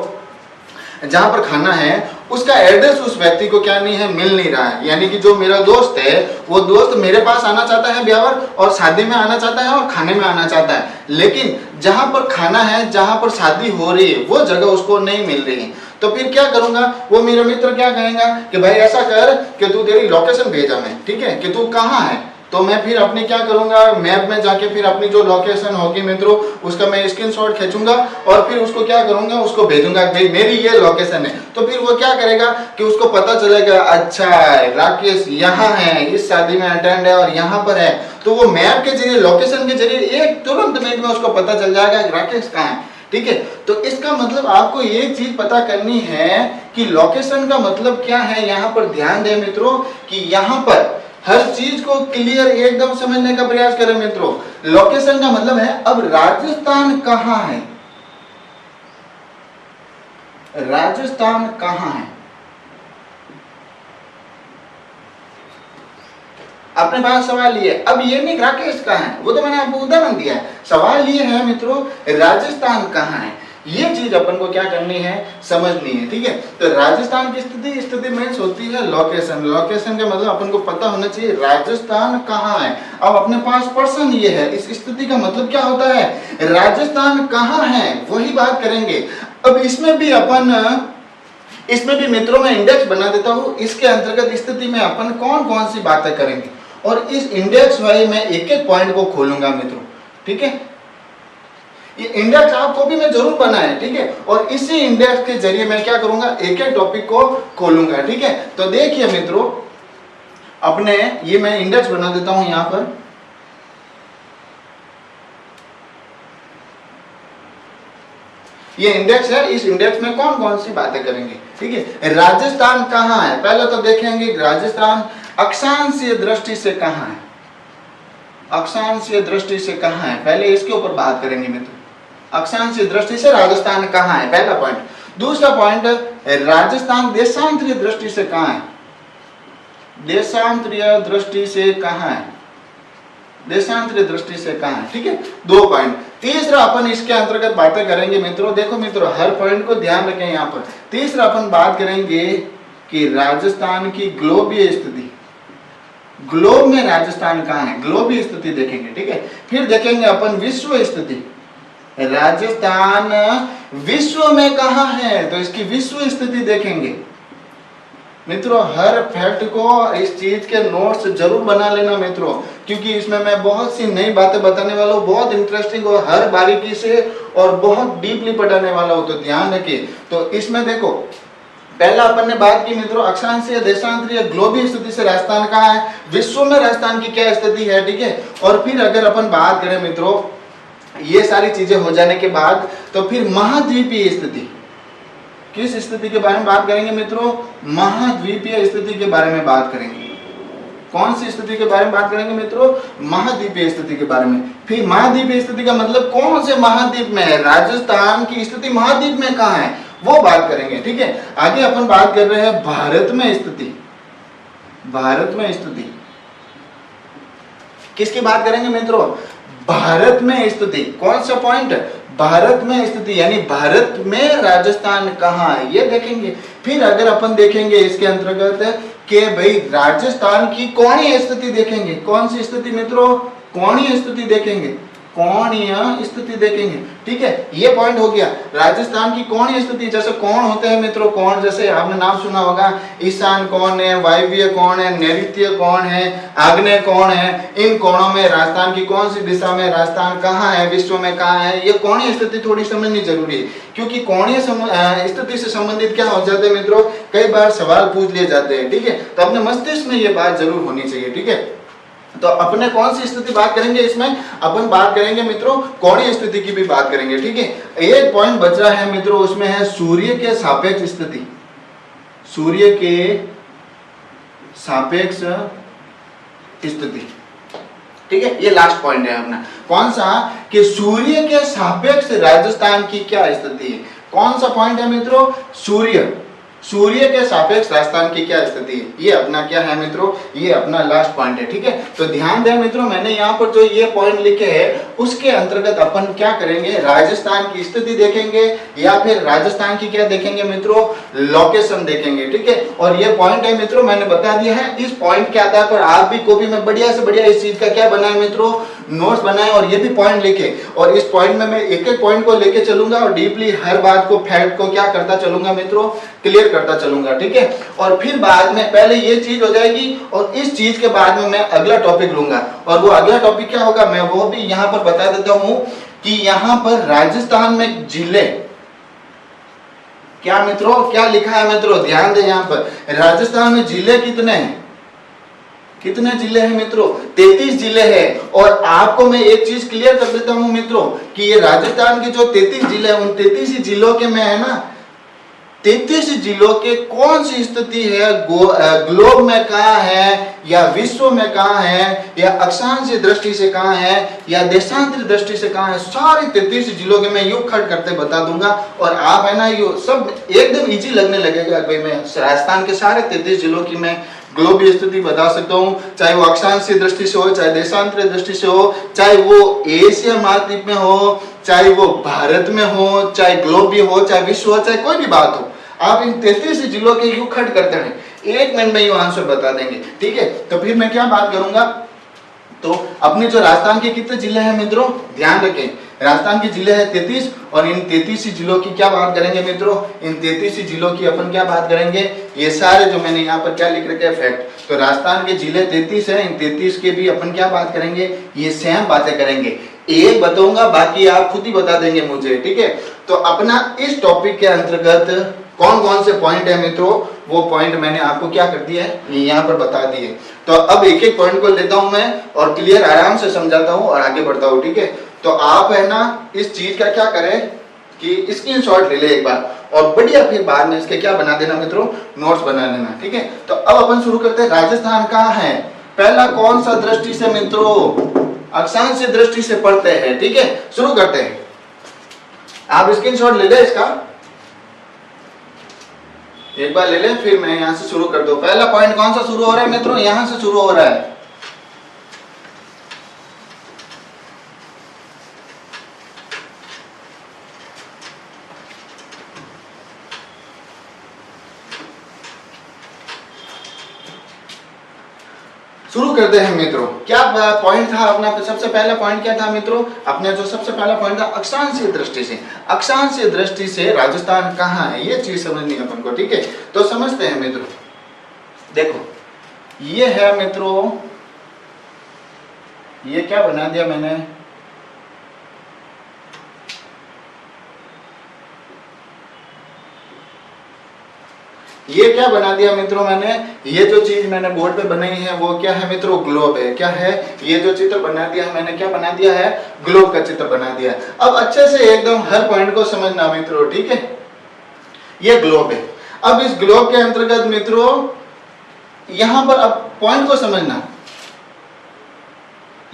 जहां पर खाना है उसका एड्रेस उस व्यक्ति को क्या नहीं है, मिल नहीं रहा है। यानी कि जो मेरा दोस्त है वो दोस्त मेरे पास आना चाहता है ब्यावर और शादी में आना चाहता है और खाने में आना चाहता है, लेकिन जहां पर खाना है, जहां पर शादी हो रही है, वो जगह उसको नहीं मिल रही है। तो फिर क्या करूंगा, वो मेरा मित्र क्या कहेगा कि भाई ऐसा कर कि तू तेरी लोकेशन भेजा मैं, ठीक है, कि तू कहाँ है। तो मैं फिर अपनी क्या करूंगा, मैप में जाके फिर अपनी जो लोकेशन होगी मित्रों उसका मैं स्क्रीनशॉट खींचूंगा और फिर उसको क्या करूंगा, उसको भेजूंगा भाई मेरी ये लोकेशन है। तो फिर वो क्या करेगा कि उसको पता चलेगा अच्छा राकेश यहाँ है, इस शादी में अटेंड है और यहाँ पर है। तो वो मैप के जरिए, लोकेशन के जरिए एक तुरंत मिनट में उसको पता चल जाएगा राकेश कहाँ है, ठीक है। तो इसका मतलब आपको एक चीज पता करनी है कि लोकेशन का मतलब क्या है। यहाँ पर ध्यान दें मित्रों कि यहाँ पर हर चीज को क्लियर एकदम समझने का प्रयास करें मित्रों। लोकेशन का मतलब है, अब राजस्थान कहाँ है, राजस्थान कहाँ है। अपने पास सवाल ये, अब ये नहीं राकेश कहाँ है, वो तो मैंने आपको उदाहरण दिया है। सवाल ये है मित्रों राजस्थान कहाँ है, ये चीज अपन को क्या करनी है, समझनी है, ठीक है। तो राजस्थान की स्थिति, स्थिति मीन्स होती है लोकेशन। लोकेशन का मतलब अपन को पता होना चाहिए राजस्थान कहाँ है। अब अपने पास पर्सन ये है, इस स्थिति का मतलब क्या होता है, राजस्थान कहाँ है, वही बात करेंगे। अब इसमें भी अपन, इसमें भी मित्रों में इंडेक्स बना देता हूँ। इसके अंतर्गत स्थिति में अपन कौन कौन सी बातें करेंगे और इस इंडेक्स वाइज मैं एक एक पॉइंट को खोलूंगा मित्रों, ठीक है। ये इंडेक्स आपको भी मैं जरूर बनाए, ठीक है, और इसी इंडेक्स के जरिए मैं क्या करूंगा, एक एक टॉपिक को खोलूंगा, ठीक है। तो देखिए मित्रों अपने ये मैं इंडेक्स बना देता हूं यहां पर। ये इंडेक्स है, इस इंडेक्स में कौन कौन सी बातें करेंगे, ठीक है। राजस्थान कहाँ है, पहले तो देखेंगे राजस्थान अक्षांशीय दृष्टि से कहाँ है, अक्षांशीय दृष्टि से कहाँ है, पहले इसके ऊपर बात करेंगे मित्र। अक्षांशीय दृष्टि से राजस्थान कहाँ है, पहला पॉइंट। दूसरा पॉइंट, राजस्थान देशांतरीय दृष्टि से कहाँ है, देशांतरीय दृष्टि से कहाँ है, देशांतरीय दृष्टि से कहाँ है, ठीक है, 2 पॉइंट। तीसरा अपन इसके अंतर्गत बातें करेंगे मित्रों। देखो मित्रों हर पॉइंट को ध्यान रखें यहाँ पर। तीसरा अपन बात करेंगे कि राजस्थान की ग्लोबीय स्थिति, ग्लोब में राजस्थान कहाँ है, ग्लोबीय स्थिति देखेंगे, ठीक है। फिर देखेंगे अपन विश्व स्थिति, राजस्थान विश्व में कहाँ है, तो इसकी विश्व स्थिति देखेंगे मित्रों। हर फैक्ट को, इस चीज के नोट्स जरूर बना लेना मित्रों, क्योंकि इसमें मैं बहुत सी नई बातें बताने वाला हूँ, बहुत इंटरेस्टिंग और हर बारीकी से और बहुत डीपली पढ़ाने वाला हूँ, तो ध्यान रखिए। तो इसमें देखो पहला अपन ने बात की मित्रों अक्षांशीय, देशांतरीय, ग्लोबीय स्थिति से राजस्थान कहाँ है, विश्व में राजस्थान की क्या स्थिति है, ठीक है। और फिर अगर अपन बात करें मित्रों ये सारी चीजें हो जाने के बाद, तो फिर महाद्वीपीय स्थिति, किस स्थिति के बारे में बात करेंगे मित्रों, महाद्वीपीय स्थिति के बारे में बात करेंगे। कौन सी स्थिति के बारे में बात करेंगे मित्रों, महाद्वीपीय स्थिति के बारे में। फिर महाद्वीपीय स्थिति का मतलब कौन से महाद्वीप में है, राजस्थान की स्थिति महाद्वीप में कहाँ है, वो बात करेंगे, ठीक है। आगे अपन बात कर रहे हैं भारत में स्थिति, भारत में स्थिति किसकी बात करेंगे मित्रों, भारत में स्थिति। कौन सा पॉइंट, भारत में स्थिति, यानी भारत में राजस्थान कहाँ है, ये देखेंगे। फिर अगर अपन देखेंगे इसके अंतर्गत कि भाई राजस्थान की कोणीय स्थिति देखेंगे। कौन सी स्थिति मित्रों, कोणीय स्थिति देखेंगे, कोणीय स्थिति देखेंगे, ठीक है। ये पॉइंट हो गया राजस्थान की कोणीय स्थिति। जैसे कोण होते हैं मित्रों, कोण जैसे आपने नाम सुना होगा, ईशान कोण है, वायव्य कोण है, नैऋत्य कोण है, आग्नेय कोण है। इन कोणों में राजस्थान की कौन सी दिशा में राजस्थान कहाँ है, विश्व में कहाँ है, ये कोणीय स्थिति थोड़ी समझनी जरूरी है, क्योंकि कोणीय स्थिति से संबंधित क्या हो जाते हैं मित्रों, कई बार सवाल पूछ लिए जाते हैं, ठीक है। तो अपने मस्तिष्क में ये बात जरूर होनी चाहिए, ठीक है। तो अपने कौन सी स्थिति बात करेंगे, इसमें अपन बात करेंगे मित्रों कोणीय स्थिति की भी बात करेंगे, ठीक है। एक पॉइंट बच रहा है मित्रों, उसमें है सूर्य के सापेक्ष स्थिति। सूर्य के सापेक्ष स्थिति। ठीक है, ये लास्ट पॉइंट है अपना। कौन सा? कि सूर्य के सापेक्ष राजस्थान की क्या स्थिति है। कौन सा पॉइंट है मित्रों? सूर्य के सापेक्ष राजस्थान की क्या स्थिति है। ये अपना क्या है मित्रों? ये अपना लास्ट पॉइंट है। ठीक है, तो ध्यान दें मित्रों, मैंने यहाँ पर जो ये पॉइंट लिखे हैं उसके अंतर्गत अपन क्या करेंगे, राजस्थान की स्थिति देखेंगे या फिर राजस्थान की क्या देखेंगे मित्रों, लोकेशन देखेंगे। ठीक है, और ये पॉइंट है मित्रों मैंने बता दिया है। इस पॉइंट के आधार पर आप भी कॉपी में बढ़िया से बढ़िया इस चीज का क्या बनाए मित्रों, नोट्स बनाए और ये भी पॉइंट लिखे। और इस पॉइंट में मैं एक एक पॉइंट को लेके चलूंगा और डीपली हर बात को, फैक्ट को क्या करता चलूंगा मित्रों, क्लियर करता चलूंगा। ठीक है, और फिर बाद में पहले ये चीज हो जाएगी और इस चीज के बाद में मैं अगला टॉपिक लूंगा। और वो अगला टॉपिक क्या होगा मैं वो भी यहां पर बता देता हूं कि यहां पर राजस्थान में जिले क्या मित्रों, क्या लिखा है मित्रों, ध्यान दें। यहां पर राजस्थान में जिले कितने हैं, कितने जिले हैं मित्रों? 33 जिले हैं। और आपको मैं एक चीज क्लियर कर देता हूं मित्रों कि ये राजस्थान के जो 33 जिले हैं उन 33 जिलों के में है ना, 33 जिलों के कौन सी स्थिति है, ग्लोब में कहां है या विश्व में कहां है या अक्षांशीय दृष्टि से कहां है या देशांतरी दृष्टि से कहां है, सारे 33 जिलों के मैं यूं खट करते बता दूंगा। और आप है ना यू सब एकदम इजी लगने लगेगा भाई, मैं राजस्थान के सारे 33 जिलों की मैं ग्लोबल स्थिति बता सकता हूं, चाहे वो अक्षांशीय दृष्टि से हो, चाहे देशांतरीय दृष्टि से हो, चाहे वो एशिया महाद्वीप में हो, चाहे वो भारत में हो, चाहे ग्लोब भी हो, चाहे विश्व हो, चाहे कोई भी बात हो। आप इन 33 जिलों के यू खट करते हैं, 1 मिनट में यू आंसर बता देंगे। ठीक है, तो फिर मैं क्या बात करूंगा, तो अपने जो राजस्थान के कितने जिले हैं मित्रों, ध्यान रखें, राजस्थान के जिले हैं 33 और इन 33 जिलों की क्या बात करेंगे मित्रों, इन 33 जिलों की अपन क्या बात करेंगे, ये सारे जो मैंने यहाँ पर क्या लिख रखे हैं फैक्ट। तो राजस्थान के जिले 33 है, इन 33 के भी अपन क्या बात करेंगे, ये सेम बातें करेंगे। एक बताऊंगा, बाकी आप खुद ही बता देंगे मुझे। ठीक है, तो अपना इस टॉपिक के अंतर्गत कौन कौन से पॉइंट है मित्रों, वो पॉइंट मैंने आपको क्या कर दिया है, ये यहाँ पर बता दिए। तो अब एक एक पॉइंट को लेता हूं मैं और क्लियर आराम से समझाता हूं और आगे बढ़ता हूं। ठीक है, तो आप है ना इस चीज का क्या करें कि स्क्रीनशॉट ले ले एक बार और बढ़िया फिर बाद में इसके क्या बना देना मित्रों, नोट्स बना लेना। ठीक है, तो अब अपन शुरू करते हैं। राजस्थान कहाँ है, पहला कौन सा दृष्टि से मित्रों, अक्षांशीय दृष्टि से पढ़ते हैं। ठीक है, शुरू करते हैं। आप स्क्रीनशॉट ले ले इसका एक बार ले ले, फिर मैं यहां से शुरू कर दूं। पहला पॉइंट कौन सा शुरू हो रहा है मित्रों, यहां से शुरू हो रहा है। शुरू करते हैं मित्रों। क्या पॉइंट था अपना, सबसे पहला पॉइंट क्या था मित्रों, अपने जो सबसे पहला पॉइंट था अक्षांशीय दृष्टि से। अक्षांशीय दृष्टि से राजस्थान कहाँ है, ये चीज समझनी है अपन को। ठीक है, तो समझते हैं मित्रों। देखो ये है मित्रों, ये क्या बना दिया मैंने, ये क्या बना दिया मित्रों मैंने, ये जो चीज मैंने बोर्ड पे बनाई है वो क्या है मित्रों, ग्लोब है। क्या है, ये जो चित्र बना दिया मैंने, क्या बना दिया है, ग्लोब का चित्र बना दिया। अब अच्छे से एकदम हर पॉइंट को समझना मित्रों। ठीक है, ये ग्लोब है। अब इस ग्लोब के अंतर्गत मित्रों यहां पर अब पॉइंट को समझना,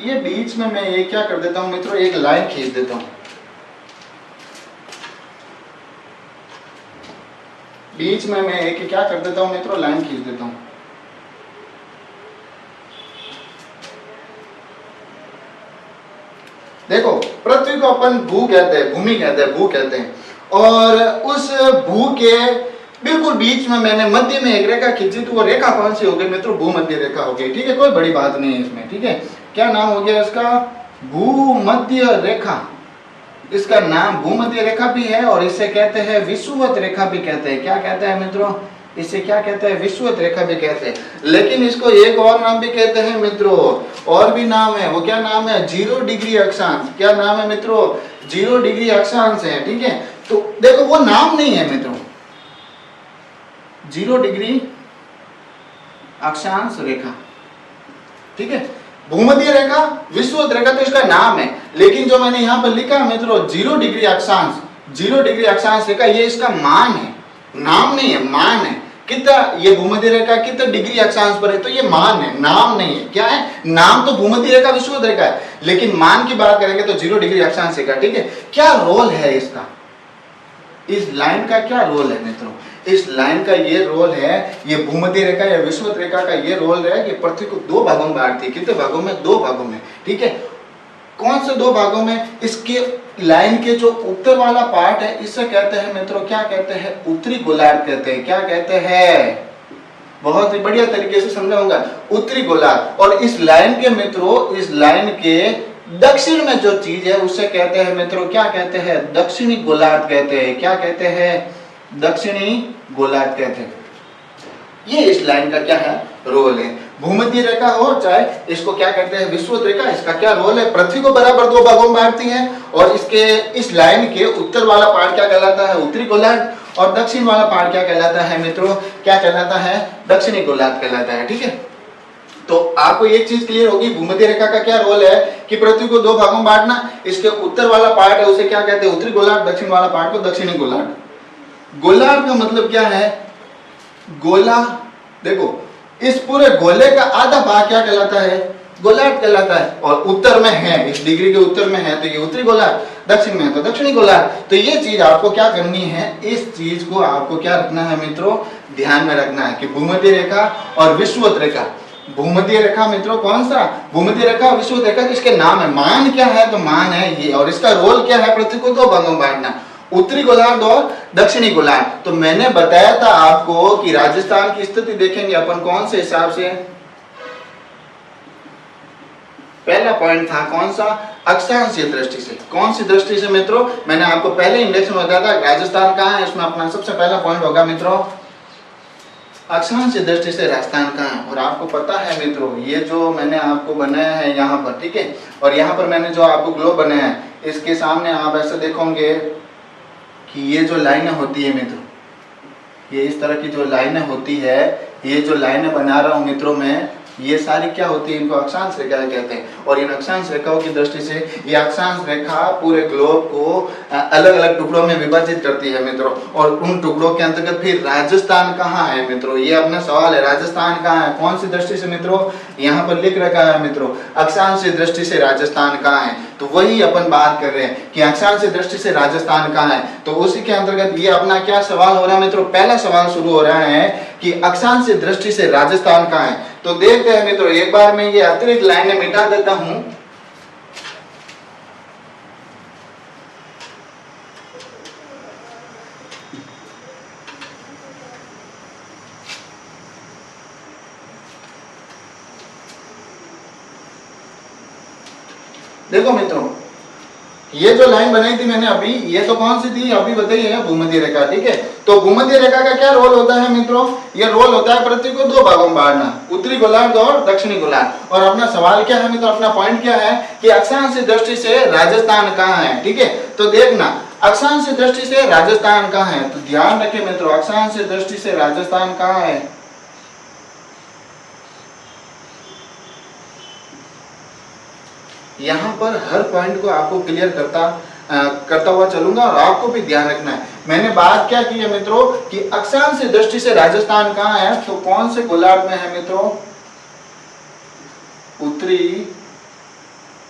ये बीच में मैं ये क्या कर देता हूं मित्रों, एक लाइन खींच देता हूं। बीच में मैं एक क्या कर देता हूं मित्रों, लाइन खींच देता हूं। देखो पृथ्वी को अपन भू कहते हैं, भूमि कहते हैं, भू कहते हैं। और उस भू के बिल्कुल बीच में मैंने मध्य में एक रेखा खींची, तो वो रेखा कौन सी हो गई मित्रों, भूमध्य रेखा हो गई। ठीक है, कोई बड़ी बात नहीं है इसमें। ठीक है, क्या नाम हो गया इसका, भूमध्य रेखा। इसका नाम भूमध्य रेखा भी है और इसे कहते हैं विषुवत रेखा भी कहते हैं। क्या कहते हैं मित्रों, इसे क्या कहते हैं, विषुवत रेखा भी कहते हैं। लेकिन इसको एक और नाम भी कहते हैं मित्रों, और भी नाम है। वो क्या नाम है, 0 डिग्री अक्षांश। क्या नाम है मित्रों, 0 डिग्री अक्षांश है। ठीक है, तो देखो वो नाम नहीं है मित्रों, 0 डिग्री अक्षांश रेखा। ठीक है, भूमध्य रेखा, विषुवत रेखा तो इसका नाम है। लेकिन जो मैंने यहाँ पर लिखा है मित्रों 0 डिग्री अक्षांश, 0 डिग्री अक्षांश रेखा, ये इसका मान है, नाम नहीं है, मान है। कितना ये भूमध्य रेखा कितना डिग्री अक्षांश पर है, तो ये मान है, नाम नहीं है। क्या है? नाम तो भूमध्य रेखा विषुवत रेखा है, लेकिन मान की बात करेंगे तो 0 डिग्री अक्षांश रेखा। ठीक है, क्या रोल है इसका, इस लाइन का क्या रोल है मित्रों? इस लाइन का ये रोल है, ये भूमध्य रेखा या विषुवत रेखा का ये रोल है कि पृथ्वी को 2 भागों में बांटती है। कितने भागों में? 2 भागों में। ठीक है, कौन से 2 भागों में? इसके लाइन के जो उत्तर वाला पार्ट है इसे कहते हैं मित्रों, क्या कहते हैं? उत्तरी गोलार्ध कहते हैं। क्या कहते हैं? बहुत ही बढ़िया तरीके से समझाऊंगा, उत्तरी गोलार्ध। और इस लाइन के मित्रों, इस लाइन के दक्षिण में जो चीज है उसे कहते हैं मित्रों, क्या कहते हैं? दक्षिणी गोलार्ध कहते हैं। क्या कहते हैं? दक्षिणी गोलार्ध कहते हैं। ये इस लाइन का क्या है? रोल है। भूमध्य रेखा हो चाहे इसको क्या कहते हैं? विषुवत रेखा। इसका क्या रोल है? पृथ्वी को बराबर 2 भागों में बांटती है, और इसके इस लाइन के उत्तर वाला पार्ट क्या कहलाता है? उत्तरी गोलार्ध, और दक्षिण वाला पार्ट क्या कहलाता है मित्रों? क्या कहलाता है? दक्षिणी गोलार्ध कहलाता है। ठीक है, तो आपको एक चीज क्लियर होगी, भूमध्य रेखा का क्या रोल है कि पृथ्वी को 2 भागों में बांटना। इसके उत्तर वाला पार्ट है उसे क्या कहते हैं? उत्तरी गोलार्ध। दक्षिण वाला पार्ट को दक्षिणी गोलार्ध। गोलार्ध का मतलब क्या है? गोला, देखो इस पूरे गोले का आधा भाग क्या कहलाता है? गोलार्ध कहलाता है। और उत्तर में है, इस डिग्री के उत्तर में है तो ये उत्तरी गोलार्ध, दक्षिण में है तो दक्षिणी गोलार्ध। तो ये चीज आपको क्या करनी है, इस चीज को आपको क्या रखना है मित्रों? ध्यान में रखना है कि भूमध्य रेखा और विषुवत रेखा। भूमध्य रेखा मित्रों कौन सा? भूमध्य रेखा, विषुवत रेखा, इसके नाम है। मान क्या है? तो मान है ये, और इसका रोल क्या है? पृथ्वी को 2 भागों में बांटना, उत्तरी गोलार्ध और दक्षिणी गोलार्ध। तो मैंने बताया था आपको कि राजस्थान की स्थिति देखेंगे अपन कौन से हिसाब से। पहला पॉइंट था कौन सा? अक्षांशीय दृष्टि से। कौन सी दृष्टि से मित्रों? मैंने आपको पहले इंडेक्स में बताया था राजस्थान कहाँ है, इसमें अपना सबसे पहला पॉइंट होगा मित्रों अक्षांशीय दृष्टि से राजस्थान कहाँ है। और आपको पता है मित्रों, ये जो मैंने आपको बनाया है यहाँ पर, ठीक है, और यहाँ पर मैंने जो आपको ग्लोब बनाया है, इसके सामने आप ऐसे देखोगे कि ये जो लाइनें होती है मित्रों, ये इस तरह की जो लाइनें होती है, ये जो लाइनें बना रहा हूँ मित्रों मैं, ये सारी क्या होती है? इनको अक्षांश रेखा कहते हैं। और इन अक्षांश रेखाओं की दृष्टि से ये अक्षांश रेखा पूरे ग्लोब को अलग अलग टुकड़ों में विभाजित करती है मित्रों। और उन टुकड़ों के अंतर्गत फिर राजस्थान कहाँ है मित्रों? ये अपना सवाल है, राजस्थान कहाँ है? कौन सी दृष्टि से मित्रों? यहाँ पर लिख रखा है मित्रों अक्षांशीय दृष्टि से राजस्थान कहाँ है। तो वही अपन बात कर रहे हैं कि अक्षांशीय दृष्टि से राजस्थान कहाँ है। तो उसी के अंतर्गत ये अपना क्या सवाल हो रहा है मित्रों? पहला सवाल शुरू हो रहा है कि अक्षांशीय दृष्टि से राजस्थान कहाँ है। तो देखते हैं मित्रों, एक बार मैं ये अतिरिक्त लाइनें मिटा देता हूं। देखो मित्रों, ये जो लाइन बनाई थी मैंने अभी, ये तो कौन सी थी अभी बताइए? भूमध्य रेखा। ठीक है, तो भूमध्य रेखा का क्या रोल होता है मित्रों? ये रोल होता है पृथ्वी को 2 भागों में बांटना, उत्तरी गोलार्ध और दक्षिणी गोलार्ध। और अपना सवाल क्या है मित्रों? अपना पॉइंट क्या है कि अक्षांशीय दृष्टि से राजस्थान कहाँ है। ठीक है, तो देखना अक्षांशीय दृष्टि से राजस्थान कहाँ है। तो ध्यान रखें मित्रों, अक्षांशीय दृष्टि से राजस्थान कहाँ है? यहाँ पर हर पॉइंट को आपको क्लियर करता हुआ चलूंगा, और आपको भी ध्यान रखना है। मैंने बात क्या की है मित्रों कि अक्षांशीय दृष्टि से राजस्थान कहाँ है, तो कौन से गोलार्ध में है मित्रों? उत्तरी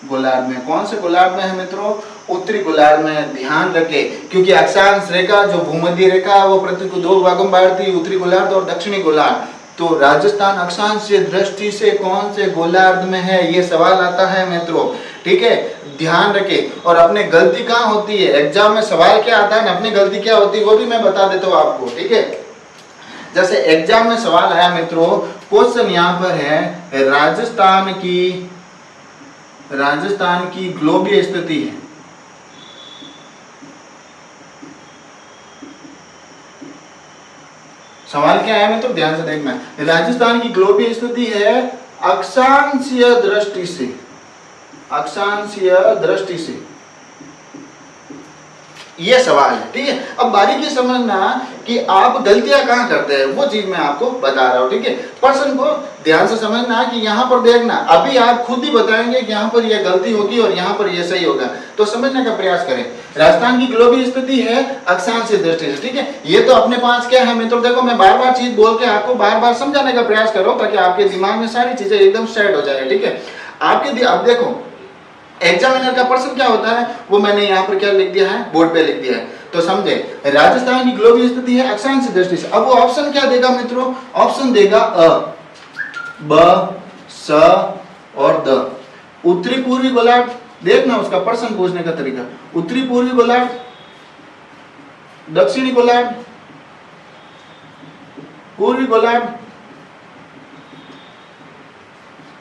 गोलार्ध में। कौन से गोलार्ध में है मित्रों? उत्तरी गोलार्ध में। ध्यान रखें, क्योंकि अक्षांश रेखा जो भूमध्य रेखा है वो पृथ्वी को 2 भागों में बांटती है, उत्तरी गोलार्ध और दक्षिणी गोलार्ध। तो राजस्थान अक्षांशीय दृष्टि से कौन से गोलार्ध में है, ये सवाल आता है मित्रों। ठीक है, ध्यान रखें। और अपने गलती कहाँ होती है, एग्जाम में सवाल क्या आता है ना, अपनी गलती क्या होती है वो भी मैं बता देता हूँ आपको। ठीक है, जैसे एग्जाम में सवाल आया मित्रों, क्वेश्चन यहाँ पर है राजस्थान की ग्लोबीय स्थिति है। सवाल क्या है मित्रों? ध्यान से देखना, राजस्थान की ग्लोबीय स्थिति है अक्षांशीय दृष्टि से। अक्षांशीय दृष्टि से ये सवाल है, ठीक है। अब बारीकी समझना कि आप गलतियां कहाँ करते हैं, वो चीज मैं आपको बता रहा हूँ, ठीक है। प्रश्न को ध्यान से समझना कि यहाँ पर देखना, अभी आप खुद ही बताएंगे कि यहाँ पर यह गलती होगी और यहाँ पर यह सही होगा, तो समझने का प्रयास करें। राजस्थान की ग्लोबल स्थिति है अक्षांश दृष्टि से, ठीक है। ये तो अपने पास क्या है मित्रों, देखो मैं बार बार चीज बोल के आपको बार बार समझाने का प्रयास कर रहा हूँ ताकि आपके दिमाग में सारी चीजें एकदम सेट हो जाए, ठीक है। आपके अब देखो एग्जामिनर का प्रश्न क्या होता है, वो मैंने यहाँ पर क्या लिख दिया है, बोर्ड पे लिख दिया है, तो समझे। राजस्थान की ग्लोबल स्थिति है अक्षांश दृष्टि से। अब वो ऑप्शन क्या देगा मित्रों, ऑप्शन देगा अ, ब, स और द। उत्तरी पूर्वी गोलार्ध, देखना उसका प्रश्न पूछने का तरीका, उत्तरी पूर्वी गोलार्ध, दक्षिणी गोलार्ध, पूर्वी गोलार्ध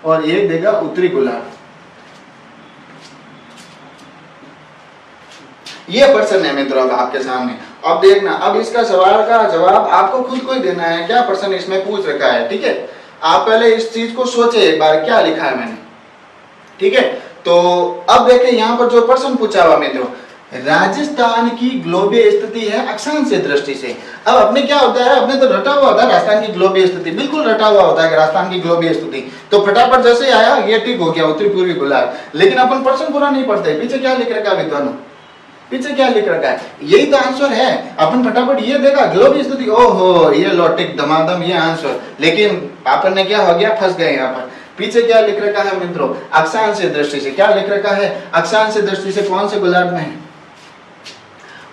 और एक देगा उत्तरी गोलार्ध। ये प्रश्न है मित्रों अब आपके सामने। अब देखना, अब इसका सवाल का जवाब आपको खुद को ही देना है, क्या प्रश्न इसमें पूछ रखा है, ठीक है। आप पहले इस चीज को सोचे एक बार, क्या लिखा है मैंने, ठीक है। तो अब देखें यहाँ पर जो प्रश्न पूछा हुआ मित्रों, राजस्थान की ग्लोबल स्थिति है अक्षांश दृष्टि से। अब अपने क्या होता है, अपने तो रटा हुआ होता है राजस्थान की ग्लोबल स्थिति, बिल्कुल रटा हुआ होता है कि राजस्थान की ग्लोबल स्थिति, तो फटाफट जैसे आया ये ठीक हो गया उत्तरी पूर्वी गोलार्ध। लेकिन अपन प्रश्न पूरा नहीं पढ़ते, पीछे क्या लिख रखा है विद्वानों, पीछे क्या लिख रखा है, यही तो आंसर है। अपन फटाफट ये देखा ग्लोबल स्थिति, ओहो ये लॉटिक धमाधम ये आंसर, लेकिन अपन ने क्या हो गया, फंस गए यहाँ पर। पीछे क्या लिख रखा है मित्रों, अक्षांश दृष्टि से। क्या लिख रखा है, अक्षांश दृष्टि से कौन से गोलार्ध में है,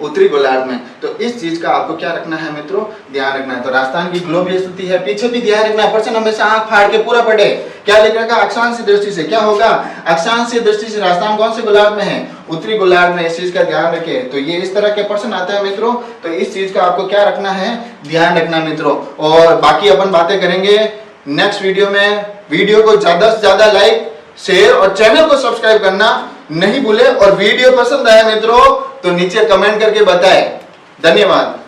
उत्तरी गोलार्ध में। तो इस चीज का आपको क्या रखना है मित्रों, ध्यान रखना है। तो राजस्थान की ग्लोबल स्थिति है, पीछे भी ध्यान रखना है, प्रश्न हमेशा आंख फाड़ के पूरा पढ़े। क्या लिख रखा है, अक्षांश दृष्टि से, क्या होगा, अक्षांश दृष्टि से राजस्थान कौन से गोलार्ध में है, उत्तरी गोलार्ध में। इस चीज का ध्यान रखे, तो ये इस तरह के प्रश्न आता है मित्रों, तो इस चीज का आपको क्या रखना है, ध्यान रखना मित्रों। और बाकी अपन बातें करेंगे नेक्स्ट वीडियो में। वीडियो को ज्यादा से ज्यादा लाइक, शेयर और चैनल को सब्सक्राइब करना नहीं भूले। और वीडियो पसंद आया मित्रों तो नीचे कमेंट करके बताएं। धन्यवाद।